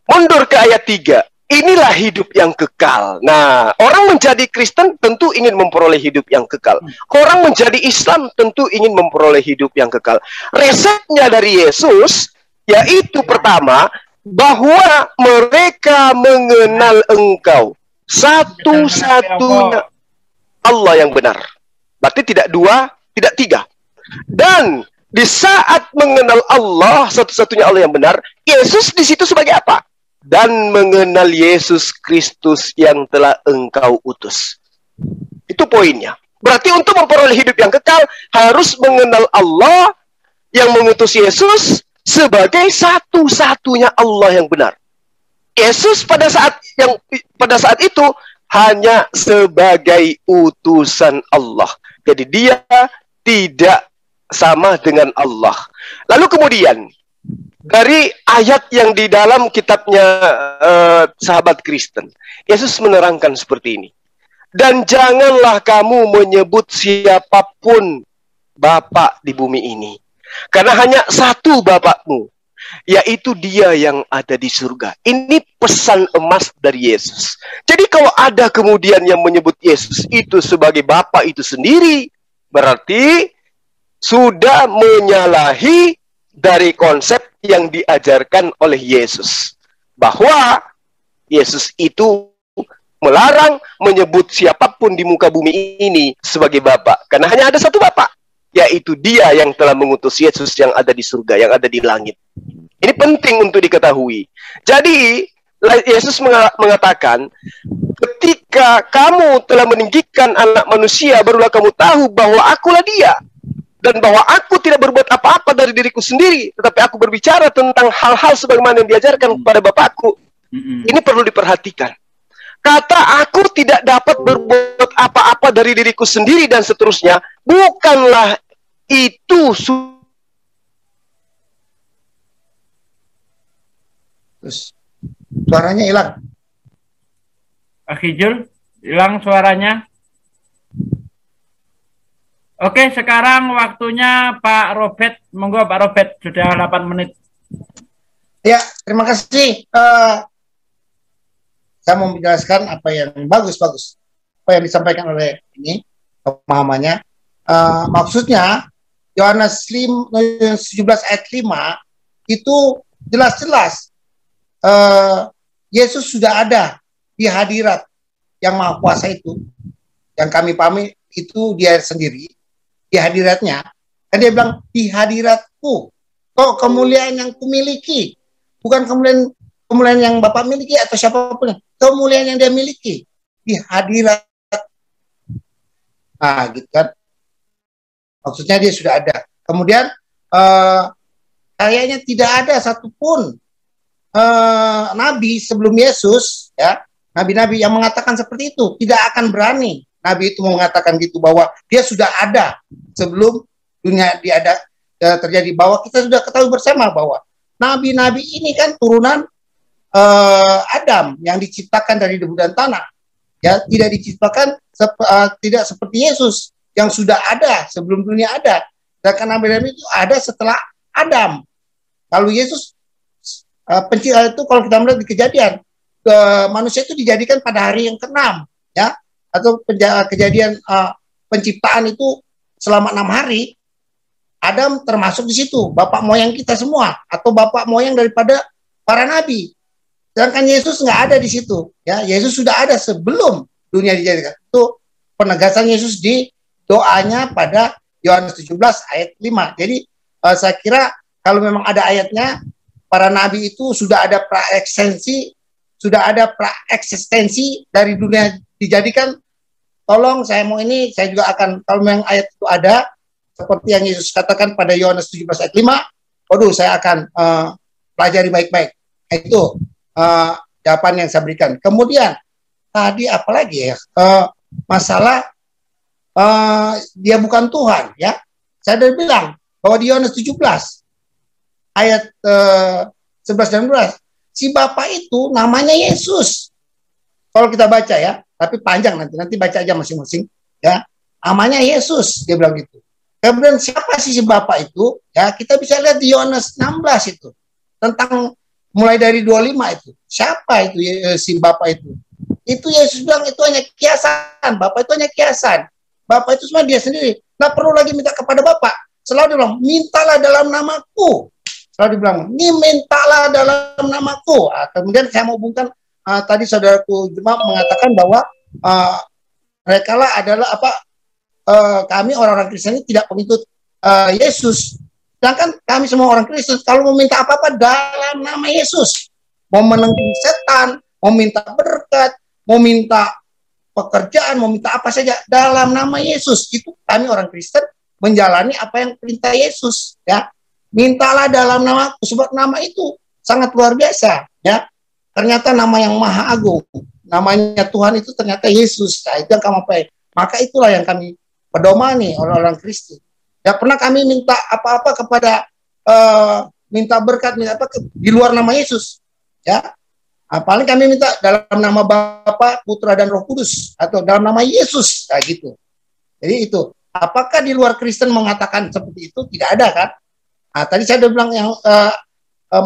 mundur ke ayat 3. inilah hidup yang kekal. Nah, orang menjadi Kristen tentu ingin memperoleh hidup yang kekal. Orang menjadi Islam tentu ingin memperoleh hidup yang kekal. Resepnya dari Yesus yaitu pertama, bahwa mereka mengenal Engkau satu-satunya Allah yang benar. Berarti tidak dua, tidak tiga. Dan di saat mengenal Allah satu-satunya Allah yang benar, Yesus di situ sebagai apa? Dan mengenal Yesus Kristus yang telah Engkau utus. Itu poinnya. Berarti untuk memperoleh hidup yang kekal harus mengenal Allah yang mengutus Yesus sebagai satu-satunya Allah yang benar. Yesus pada saat itu hanya sebagai utusan Allah. Jadi dia tidak sama dengan Allah. Lalu kemudian dari ayat yang di dalam kitabnya sahabat Kristen, Yesus menerangkan seperti ini. Dan janganlah kamu menyebut siapapun Bapa di bumi ini. Karena hanya satu Bapakmu, yaitu Dia yang ada di surga. Ini pesan emas dari Yesus. Jadi kalau ada kemudian yang menyebut Yesus itu sebagai Bapa itu sendiri, berarti sudah menyalahi dari konsep yang diajarkan oleh Yesus. Bahwa Yesus itu melarang menyebut siapapun di muka bumi ini sebagai Bapa. Karena hanya ada satu Bapa, yaitu Dia yang telah mengutus Yesus yang ada di surga, yang ada di langit. Ini penting untuk diketahui. Jadi, Yesus mengatakan, ketika kamu telah meninggikan anak manusia, barulah kamu tahu bahwa akulah Dia. Dan bahwa aku tidak berbuat apa-apa dari diriku sendiri, tetapi aku berbicara tentang hal-hal sebagaimana yang diajarkan kepada Bapakku. Ini perlu diperhatikan. Kata aku tidak dapat berbuat apa-apa dari diriku sendiri dan seterusnya, bukanlah itu Terus suaranya hilang. Akhijul, hilang suaranya. Oke, sekarang waktunya Pak Robert. Monggo Pak Robert, sudah 8 menit. Ya, terima kasih. Saya mau menjelaskan apa yang bagus-bagus. Apa yang disampaikan oleh ini, pemahamannya. Maksudnya, Yohanes 17 ayat 5, itu jelas-jelas Yesus sudah ada di hadirat yang Maha Kuasa itu. Yang kami pahami itu Dia sendiri, di hadiratnya. Dan Dia bilang, di hadiratku, kok kemuliaan yang kumiliki. Bukan kemuliaan yang Bapak miliki atau siapapun. Kemuliaan yang Dia miliki. Di hadirat. Nah, gitu kan. Maksudnya Dia sudah ada. Kemudian, kayaknya tidak ada satupun nabi sebelum Yesus, ya, nabi-nabi yang mengatakan seperti itu. Tidak akan berani nabi itu mengatakan gitu, bahwa Dia sudah ada sebelum dunia terjadi. Bahwa kita sudah ketahui bersama bahwa nabi-nabi ini kan turunan Adam yang diciptakan dari debu dan tanah, ya, tidak diciptakan tidak seperti Yesus yang sudah ada sebelum dunia ada. Sedangkan nabi-nabi itu ada setelah Adam. Lalu Yesus pencipta itu, kalau kita melihat di Kejadian, manusia itu dijadikan pada hari yang ke-6, ya, atau kejadian penciptaan itu selama 6 hari. Adam termasuk di situ, bapak moyang kita semua, atau bapak moyang daripada para nabi. Sedangkan Yesus nggak ada di situ, ya. Yesus sudah ada sebelum dunia dijadikan. Itu penegasan Yesus di doanya pada Yohanes 17 ayat 5. Jadi saya kira kalau memang ada ayatnya, para nabi itu sudah ada praeksistensi, dari dunia dijadikan. Tolong, saya mau ini, saya juga akan, kalau memang ayat itu ada, seperti yang Yesus katakan pada Yohanes 17 ayat 5, waduh, saya akan pelajari baik-baik. Itu jawaban yang saya berikan. Kemudian, tadi apalagi ya, masalah Dia bukan Tuhan, ya. Saya sudah bilang bahwa di Yohanes 17 ayat 11 dan 12, si Bapa itu namanya Yesus. Kalau kita baca, ya, tapi panjang, nanti baca aja masing-masing, ya. Namanya Yesus, dia bilang gitu. Kemudian siapa sih si Bapa itu? Ya, kita bisa lihat di Yohanes 16 itu tentang mulai dari 25 itu. Siapa itu si Bapak itu? Itu Yesus bilang itu hanya kiasan. Bapak itu hanya kiasan. Bapak itu semua dia sendiri. Nggak perlu lagi minta kepada Bapak. Selalu dibilang, mintalah dalam namaku. Selalu dibilang, mintalah dalam namaku. Kemudian saya mau hubungkan, tadi saudaraku Juma mengatakan bahwa mereka lah adalah kami orang-orang Kristen ini tidak pengikut Yesus. Sedangkan kami semua orang Kristen kalau meminta apa-apa dalam nama Yesus, mau menanggung setan, mau minta berkat, mau minta pekerjaan, mau minta apa saja dalam nama Yesus, itu kami orang Kristen menjalani apa yang perintah Yesus, ya. Mintalah dalam namaku, sebab nama itu sangat luar biasa, ya. Ternyata nama yang maha agung, namanya Tuhan itu ternyata Yesus. Nah, itu yang kami pakai. Maka itulah yang kami pedomani orang-orang Kristen. Ya pernah kami minta apa-apa kepada minta berkat, minta apa di luar nama Yesus, ya. Paling kami minta dalam nama Bapa, Putra dan Roh Kudus atau dalam nama Yesus, kayak gitu. Jadi itu. Apakah di luar Kristen mengatakan seperti itu? Tidak ada kan? Nah, tadi saya sudah bilang yang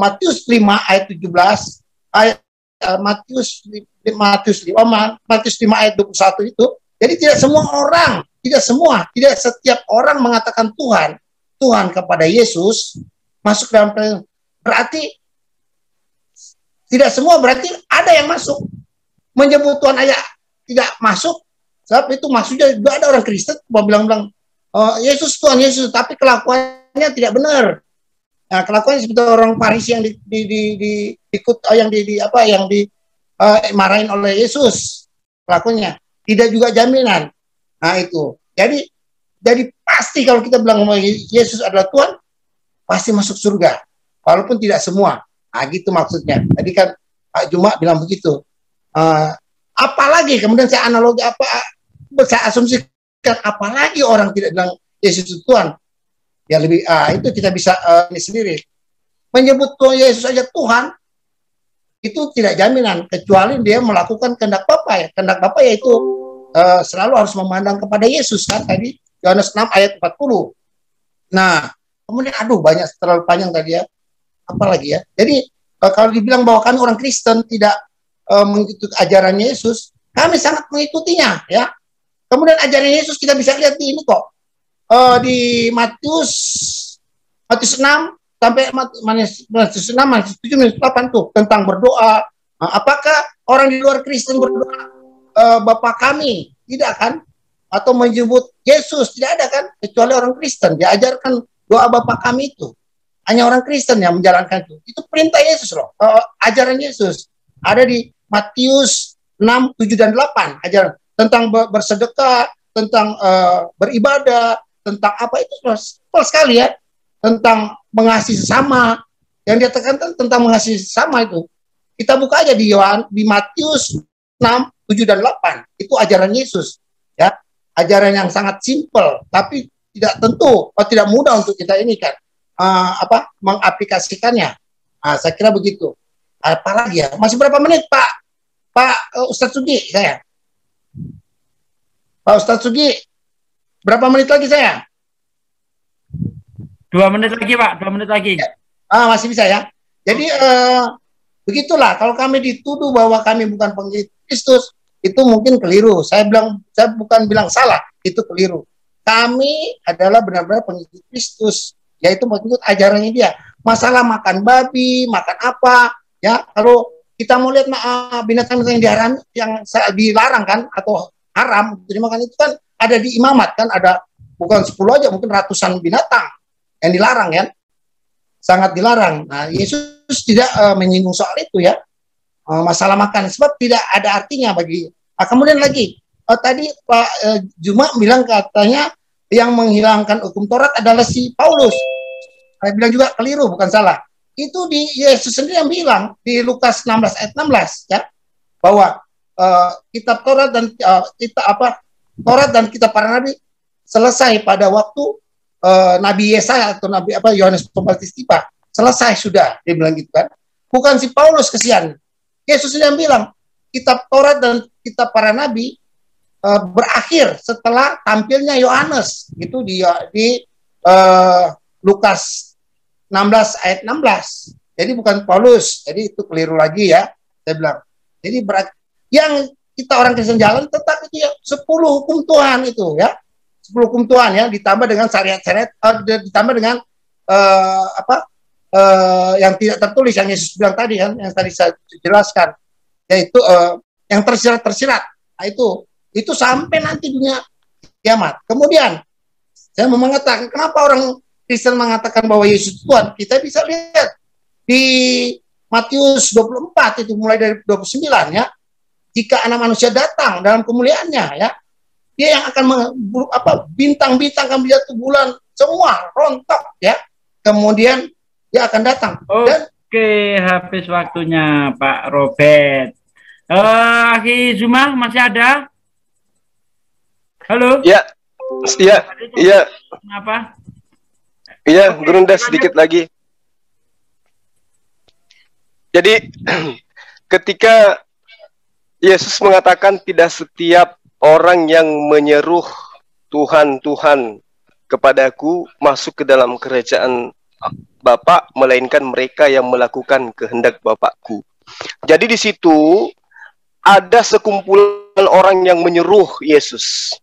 Matius 5 ayat 17, Matius 5 ayat 21 itu. Jadi tidak semua orang, tidak setiap orang mengatakan Tuhan kepada Yesus masuk dalam, berarti tidak semua, berarti ada yang masuk. Menyebut Tuhan aja tidak masuk, sebab itu maksudnya juga ada orang Kristen mau bilang-bilang Yesus Tuhan Yesus, tapi kelakuannya tidak benar. Nah, kelakuannya seperti orang Farisi yang dimarahin oleh Yesus. Kelakuannya tidak juga jaminan. Nah itu. Jadi pasti kalau kita bilang Yesus adalah Tuhan, pasti masuk surga. Walaupun tidak semua. Nah gitu maksudnya. Tadi kan Pak Juma bilang begitu. Apalagi kemudian saya analogi saya asumsikan apalagi orang tidak bilang Yesus itu Tuhan. Ya lebih itu kita bisa ini sendiri. Menyebut Tuhan Yesus saja Tuhan itu tidak jaminan kecuali dia melakukan kehendak Bapa ya. Kehendak Bapa yaitu selalu harus memandang kepada Yesus kan tadi Yohanes 6 ayat 40. Nah, kemudian banyak terlalu panjang tadi ya. Apalagi ya. Jadi kalau dibilang bahwa kami orang Kristen tidak mengikuti ajaran Yesus, kami sangat mengikutinya ya. Kemudian ajaran Yesus kita bisa lihat di ini kok. Di Matius 6 sampai Matius 6 Matius 7 Matius 8 tuh tentang berdoa. Apakah orang di luar Kristen berdoa Bapa kami? Tidak kan? Atau menyebut Yesus? Tidak ada kan? Kecuali orang Kristen diajarkan doa Bapa kami itu. Hanya orang Kristen yang menjalankan itu. Itu perintah Yesus loh. Ajaran Yesus. Ada di Matius 6, 7 dan 8 ajaran tentang bersedekah, tentang beribadah, tentang apa itu simpel sekali ya, tentang mengasihi sesama. Yang dia tekankan tentang mengasihi sesama itu. Kita buka aja di Matius 6, 7 dan 8. Itu ajaran Yesus. Ya, ajaran yang sangat simpel, tapi tidak tidak mudah untuk kita ini kan mengaplikasikannya. Saya kira begitu. Apalagi ya? Masih berapa menit, Pak Ustadz Sugi saya? Pak Ustadz Sugi, berapa menit lagi saya? 2 menit lagi, Pak. 2 menit lagi. Masih bisa ya. Jadi begitulah. Kalau kami dituduh bahwa kami bukan pengikut Kristus, itu mungkin keliru. Saya bukan bilang salah, itu keliru. Kami adalah benar-benar pengikut Kristus, yaitu mengikut ajarannya dia. Masalah makan babi, makan apa, ya. Kalau kita mau lihat binatang-binatang yang dilarang kan, atau haram dimakan itu kan ada di imamat kan, ada bukan 10 aja, mungkin ratusan binatang yang dilarang kan, sangat dilarang. Nah, Yesus tidak menyinggung soal itu ya, masalah makan, sebab tidak ada artinya bagi. Kemudian lagi tadi Pak Juma bilang katanya yang menghilangkan hukum Taurat adalah si Paulus. Saya bilang juga keliru, bukan salah. Itu di Yesus sendiri yang bilang di Lukas 16 ayat 16 ya, bahwa kitab Taurat dan Taurat dan kitab para nabi selesai pada waktu Nabi Yesaya atau Nabi Yohanes Pembaptis tiba. Selesai sudah, dia bilang gitu kan. Bukan si Paulus kesian. Yesus yang bilang kitab Taurat dan kitab para nabi berakhir setelah tampilnya Yohanes. Itu di Lukas 16 ayat 16. Jadi bukan Paulus. Jadi itu keliru lagi ya. Saya bilang. Jadi yang kita orang Kristen jalan tetap itu ya 10 hukum Tuhan itu ya. 10 hukum Tuhan ya, ditambah dengan syariat-syariat, ditambah dengan yang tidak tertulis yang Yesus bilang tadi kan, yang tadi saya jelaskan, yaitu yang tersirat. Nah, itu sampai nanti dunia kiamat. Kemudian saya mau mengatakan kenapa orang Kristen mengatakan bahwa Yesus Tuhan. Kita bisa lihat di Matius 24 itu mulai dari 29 ya. Jika anak manusia datang dalam kemuliaannya ya, dia yang akan bintang-bintang akan jatuh, bulan semua rontok ya. Kemudian dia akan datang. Oke, habis waktunya Pak Robert. Aki Zuma masih ada? Halo? Iya. Kenapa? Iya, Gurunda sedikit lagi. Jadi ketika Yesus mengatakan tidak setiap orang yang menyeru Tuhan, Tuhan kepadaku masuk ke dalam kerajaan Bapa, melainkan mereka yang melakukan kehendak Bapakku. Jadi di situ ada sekumpulan orang yang menyeru Yesus.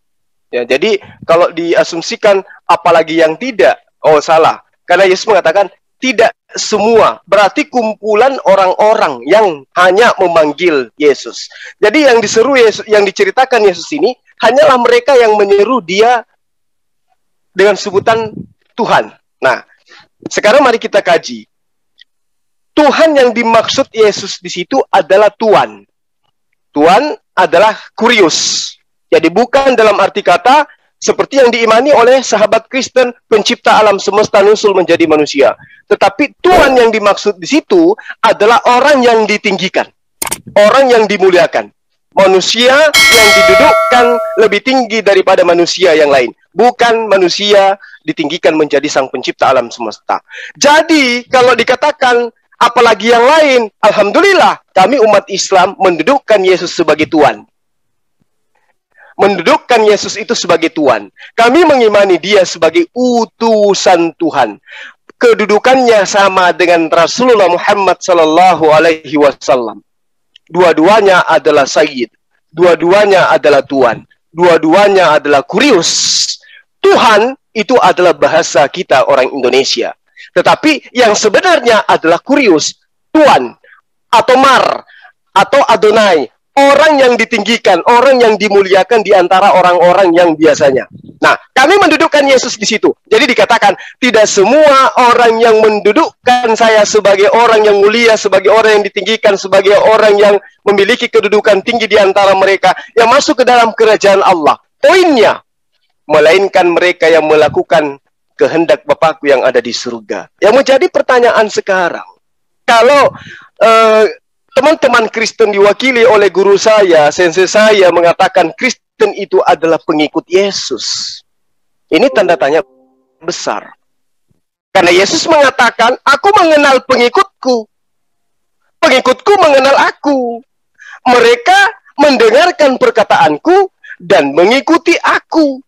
Ya, jadi kalau diasumsikan apalagi yang tidak, oh salah. Karena Yesus mengatakan tidak semua, berarti kumpulan orang-orang yang hanya memanggil Yesus. Jadi yang diseru Yesus, yang diceritakan Yesus ini hanyalah mereka yang menyeru dia dengan sebutan Tuhan. Nah, sekarang mari kita kaji. Tuhan yang dimaksud Yesus di situ adalah Tuan. Tuan adalah kurios. Jadi bukan dalam arti kata seperti yang diimani oleh sahabat Kristen, pencipta alam semesta nusul menjadi manusia. Tetapi Tuhan yang dimaksud di situ adalah orang yang ditinggikan, orang yang dimuliakan, manusia yang didudukkan lebih tinggi daripada manusia yang lain. Bukan manusia ditinggikan menjadi sang pencipta alam semesta. Jadi kalau dikatakan apalagi yang lain, alhamdulillah kami umat Islam mendudukkan Yesus sebagai Tuhan. Mendudukkan Yesus itu sebagai Tuhan. Kami mengimani dia sebagai utusan Tuhan. Kedudukannya sama dengan Rasulullah Muhammad sallallahu alaihi wasallam. Dua-duanya adalah Sayyid. Dua-duanya adalah Tuhan. Dua-duanya adalah kurios. Tuhan itu adalah bahasa kita orang Indonesia. Tetapi yang sebenarnya adalah kurios. Tuhan atau Mar atau Adonai. Orang yang ditinggikan, orang yang dimuliakan di antara orang-orang yang biasanya. Nah, kami mendudukkan Yesus di situ. Jadi dikatakan, tidak semua orang yang mendudukkan saya sebagai orang yang mulia, sebagai orang yang ditinggikan, sebagai orang yang memiliki kedudukan tinggi di antara mereka, yang masuk ke dalam kerajaan Allah. Poinnya, melainkan mereka yang melakukan kehendak Bapakku yang ada di surga. Yang menjadi pertanyaan sekarang, kalau teman-teman Kristen diwakili oleh guru saya, sensei saya mengatakan Kristen itu adalah pengikut Yesus. Ini tanda tanya besar. Karena Yesus mengatakan, aku mengenal pengikutku. Pengikutku mengenal aku. Mereka mendengarkan perkataanku dan mengikuti aku.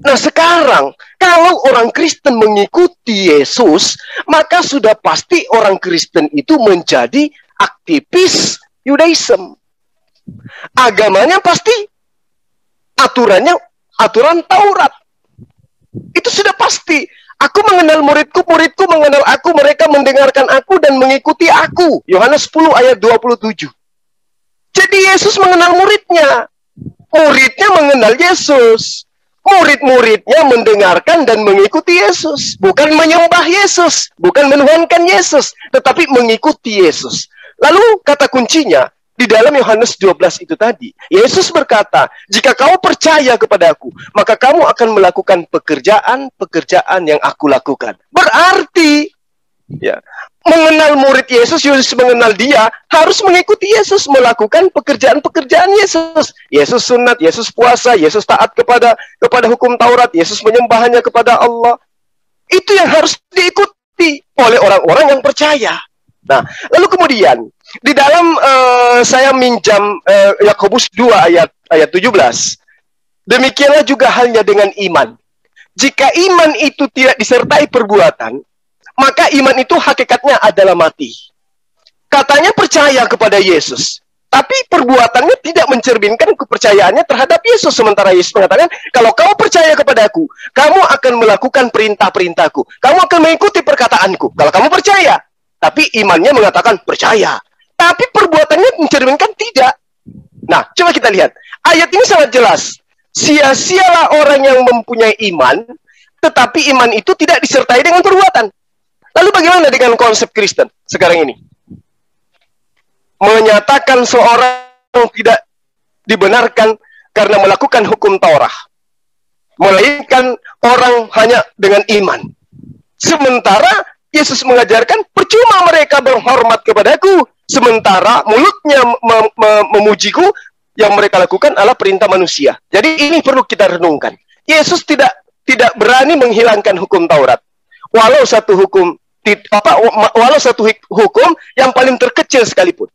Nah sekarang, kalau orang Kristen mengikuti Yesus, maka sudah pasti orang Kristen itu menjadi aktivis Yudaism. Agamanya pasti aturannya aturan Taurat. Itu sudah pasti. Aku mengenal muridku, muridku mengenal aku, mereka mendengarkan aku dan mengikuti aku. Yohanes 10 ayat 27. Jadi Yesus mengenal muridnya. Muridnya mengenal Yesus. Murid-muridnya mendengarkan dan mengikuti Yesus. Bukan menyembah Yesus, bukan menuhankan Yesus, tetapi mengikuti Yesus. Lalu kata kuncinya di dalam Yohanes 12 itu tadi, Yesus berkata, jika kau percaya kepadaku, maka kamu akan melakukan pekerjaan-pekerjaan yang aku lakukan. Berarti, ya, mengenal murid Yesus, Yesus mengenal dia, harus mengikuti Yesus, melakukan pekerjaan-pekerjaan Yesus. Yesus sunat, Yesus puasa, Yesus taat kepada hukum Taurat, Yesus menyembah hanya kepada Allah. Itu yang harus diikuti oleh orang-orang yang percaya. Nah, lalu kemudian di dalam saya minjam Yakobus 2 ayat 17. Demikianlah juga halnya dengan iman. Jika iman itu tidak disertai perbuatan, maka iman itu hakikatnya adalah mati. Katanya percaya kepada Yesus, tapi perbuatannya tidak mencerminkan kepercayaannya terhadap Yesus. Sementara Yesus mengatakan, kalau kamu percaya kepadaku, kamu akan melakukan perintah-perintahku, kamu akan mengikuti perkataanku. Kalau kamu percaya, tapi imannya mengatakan percaya, tapi perbuatannya mencerminkan tidak. Nah, coba kita lihat. Ayat ini sangat jelas. Sia-sialah orang yang mempunyai iman, tetapi iman itu tidak disertai dengan perbuatan. Lalu bagaimana dengan konsep Kristen sekarang ini? Menyatakan seorang tidak dibenarkan karena melakukan hukum Taurat, melainkan orang hanya dengan iman. Sementara Yesus mengajarkan, percuma mereka berhormat kepadaku, sementara mulutnya memujiku, yang mereka lakukan adalah perintah manusia. Jadi ini perlu kita renungkan. Yesus tidak berani menghilangkan hukum Taurat. Walau satu hukum yang paling terkecil sekalipun.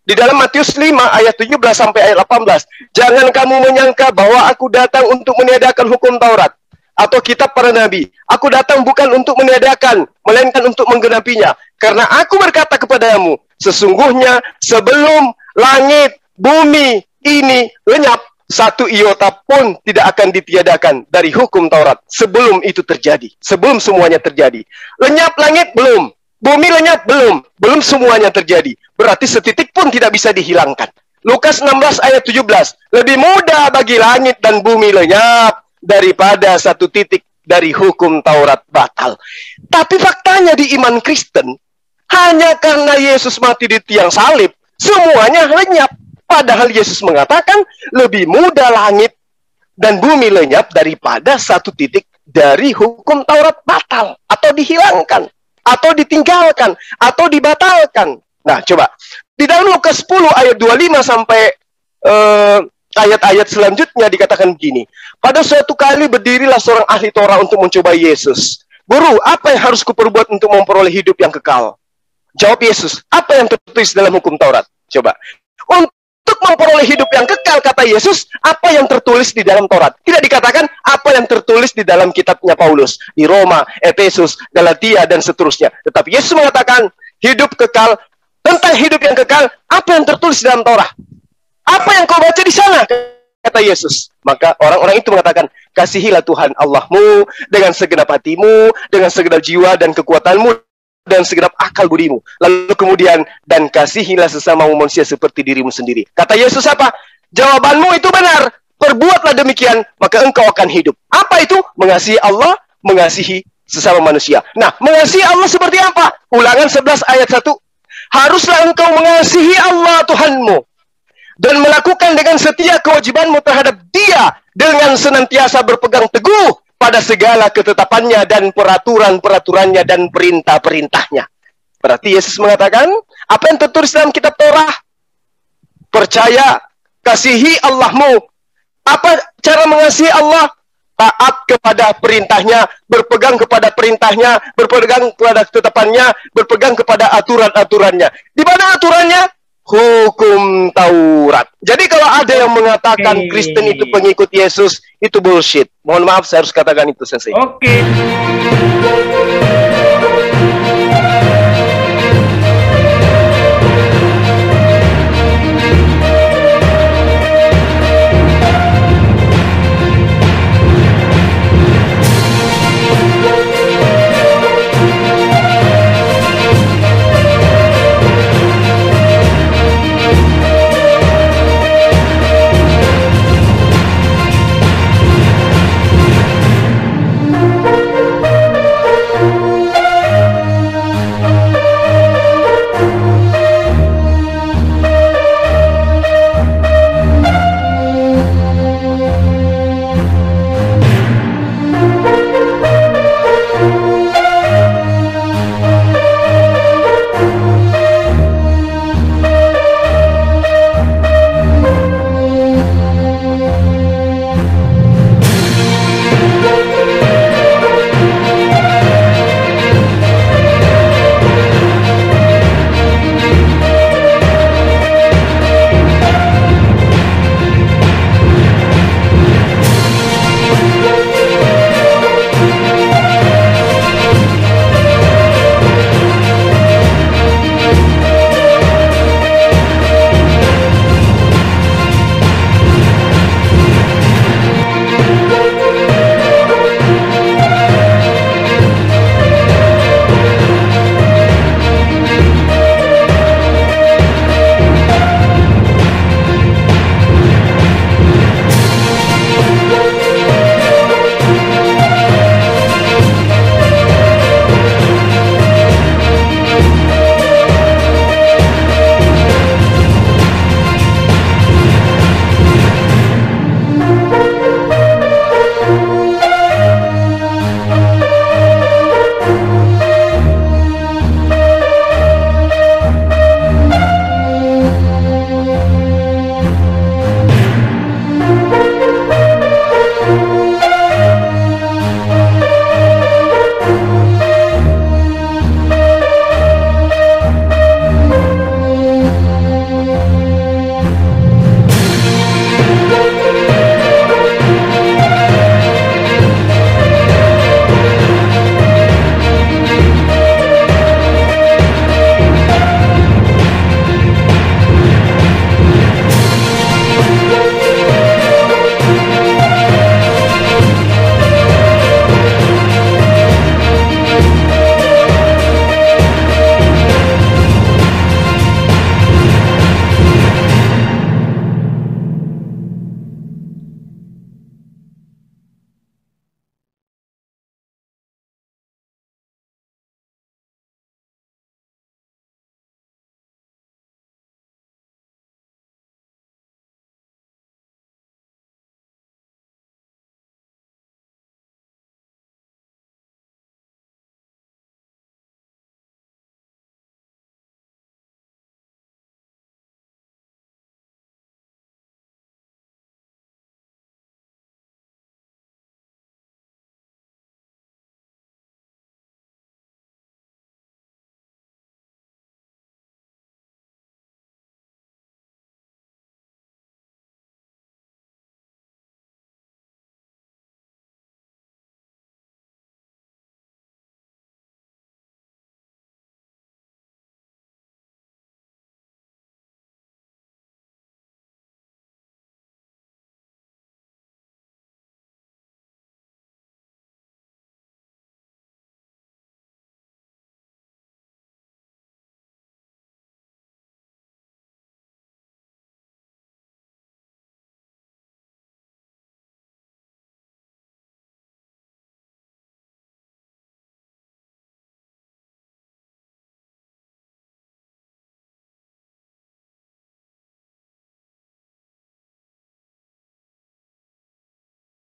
Di dalam Matius 5 ayat 17 sampai ayat 18, jangan kamu menyangka bahwa aku datang untuk meniadakan hukum Taurat atau kitab para nabi. Aku datang bukan untuk meniadakan, melainkan untuk menggenapinya. Karena aku berkata kepadamu, sesungguhnya sebelum langit, bumi ini lenyap, satu iota pun tidak akan ditiadakan dari hukum Taurat sebelum itu terjadi, sebelum semuanya terjadi. Lenyap langit belum, bumi lenyap belum semuanya terjadi. Berarti setitik pun tidak bisa dihilangkan. Lukas 16 ayat 17, lebih mudah bagi langit dan bumi lenyap daripada satu titik dari hukum Taurat batal. Tapi faktanya di iman Kristen, hanya karena Yesus mati di tiang salib, semuanya lenyap. Padahal Yesus mengatakan, lebih mudah langit dan bumi lenyap daripada satu titik dari hukum Taurat batal, atau dihilangkan, atau ditinggalkan, atau dibatalkan. Nah, coba. Di dalam Lukas 10 ayat 25 sampai ayat-ayat selanjutnya dikatakan begini. Pada suatu kali berdirilah seorang ahli Torah untuk mencoba Yesus. Guru, apa yang harus kuperbuat untuk memperoleh hidup yang kekal? Jawab Yesus, apa yang tertulis dalam hukum Taurat? Coba. Untuk memperoleh hidup yang kekal, kata Yesus, apa yang tertulis di dalam Taurat? Tidak dikatakan apa yang tertulis di dalam kitabnya Paulus, di Roma, Efesus, Galatia, dan seterusnya. Tetapi Yesus mengatakan, hidup kekal. Tentang hidup yang kekal, apa yang tertulis dalam Taurat? Apa yang kau baca di sana? Kata Yesus. Maka orang-orang itu mengatakan, kasihilah Tuhan Allahmu dengan segenap hatimu, dengan segenap jiwa dan kekuatanmu, dan segenap akal budimu. Lalu kemudian, dan kasihilah sesama manusia seperti dirimu sendiri. Kata Yesus apa? Jawabanmu itu benar. Perbuatlah demikian, maka engkau akan hidup. Apa itu? Mengasihi Allah, mengasihi sesama manusia. Nah, mengasihi Allah seperti apa? Ulangan 11 ayat 1. Haruslah engkau mengasihi Allah Tuhanmu dan melakukan dengan setia kewajibanmu terhadap Dia dengan senantiasa berpegang teguh pada segala ketetapannya dan peraturan-peraturannya dan perintah-perintahnya. Berarti Yesus mengatakan, apa yang tertulis dalam kitab Torah? Percaya, kasihi Allahmu. Apa cara mengasihi Allah? Taat kepada perintahnya, berpegang kepada perintahnya, berpegang kepada ketetapannya, berpegang kepada aturan-aturannya. Di mana aturannya? Hukum Taurat. Jadi kalau ada yang mengatakan Kristen itu pengikut Yesus, itu bullshit. Mohon maaf, saya harus katakan itu, Sensei. Oke.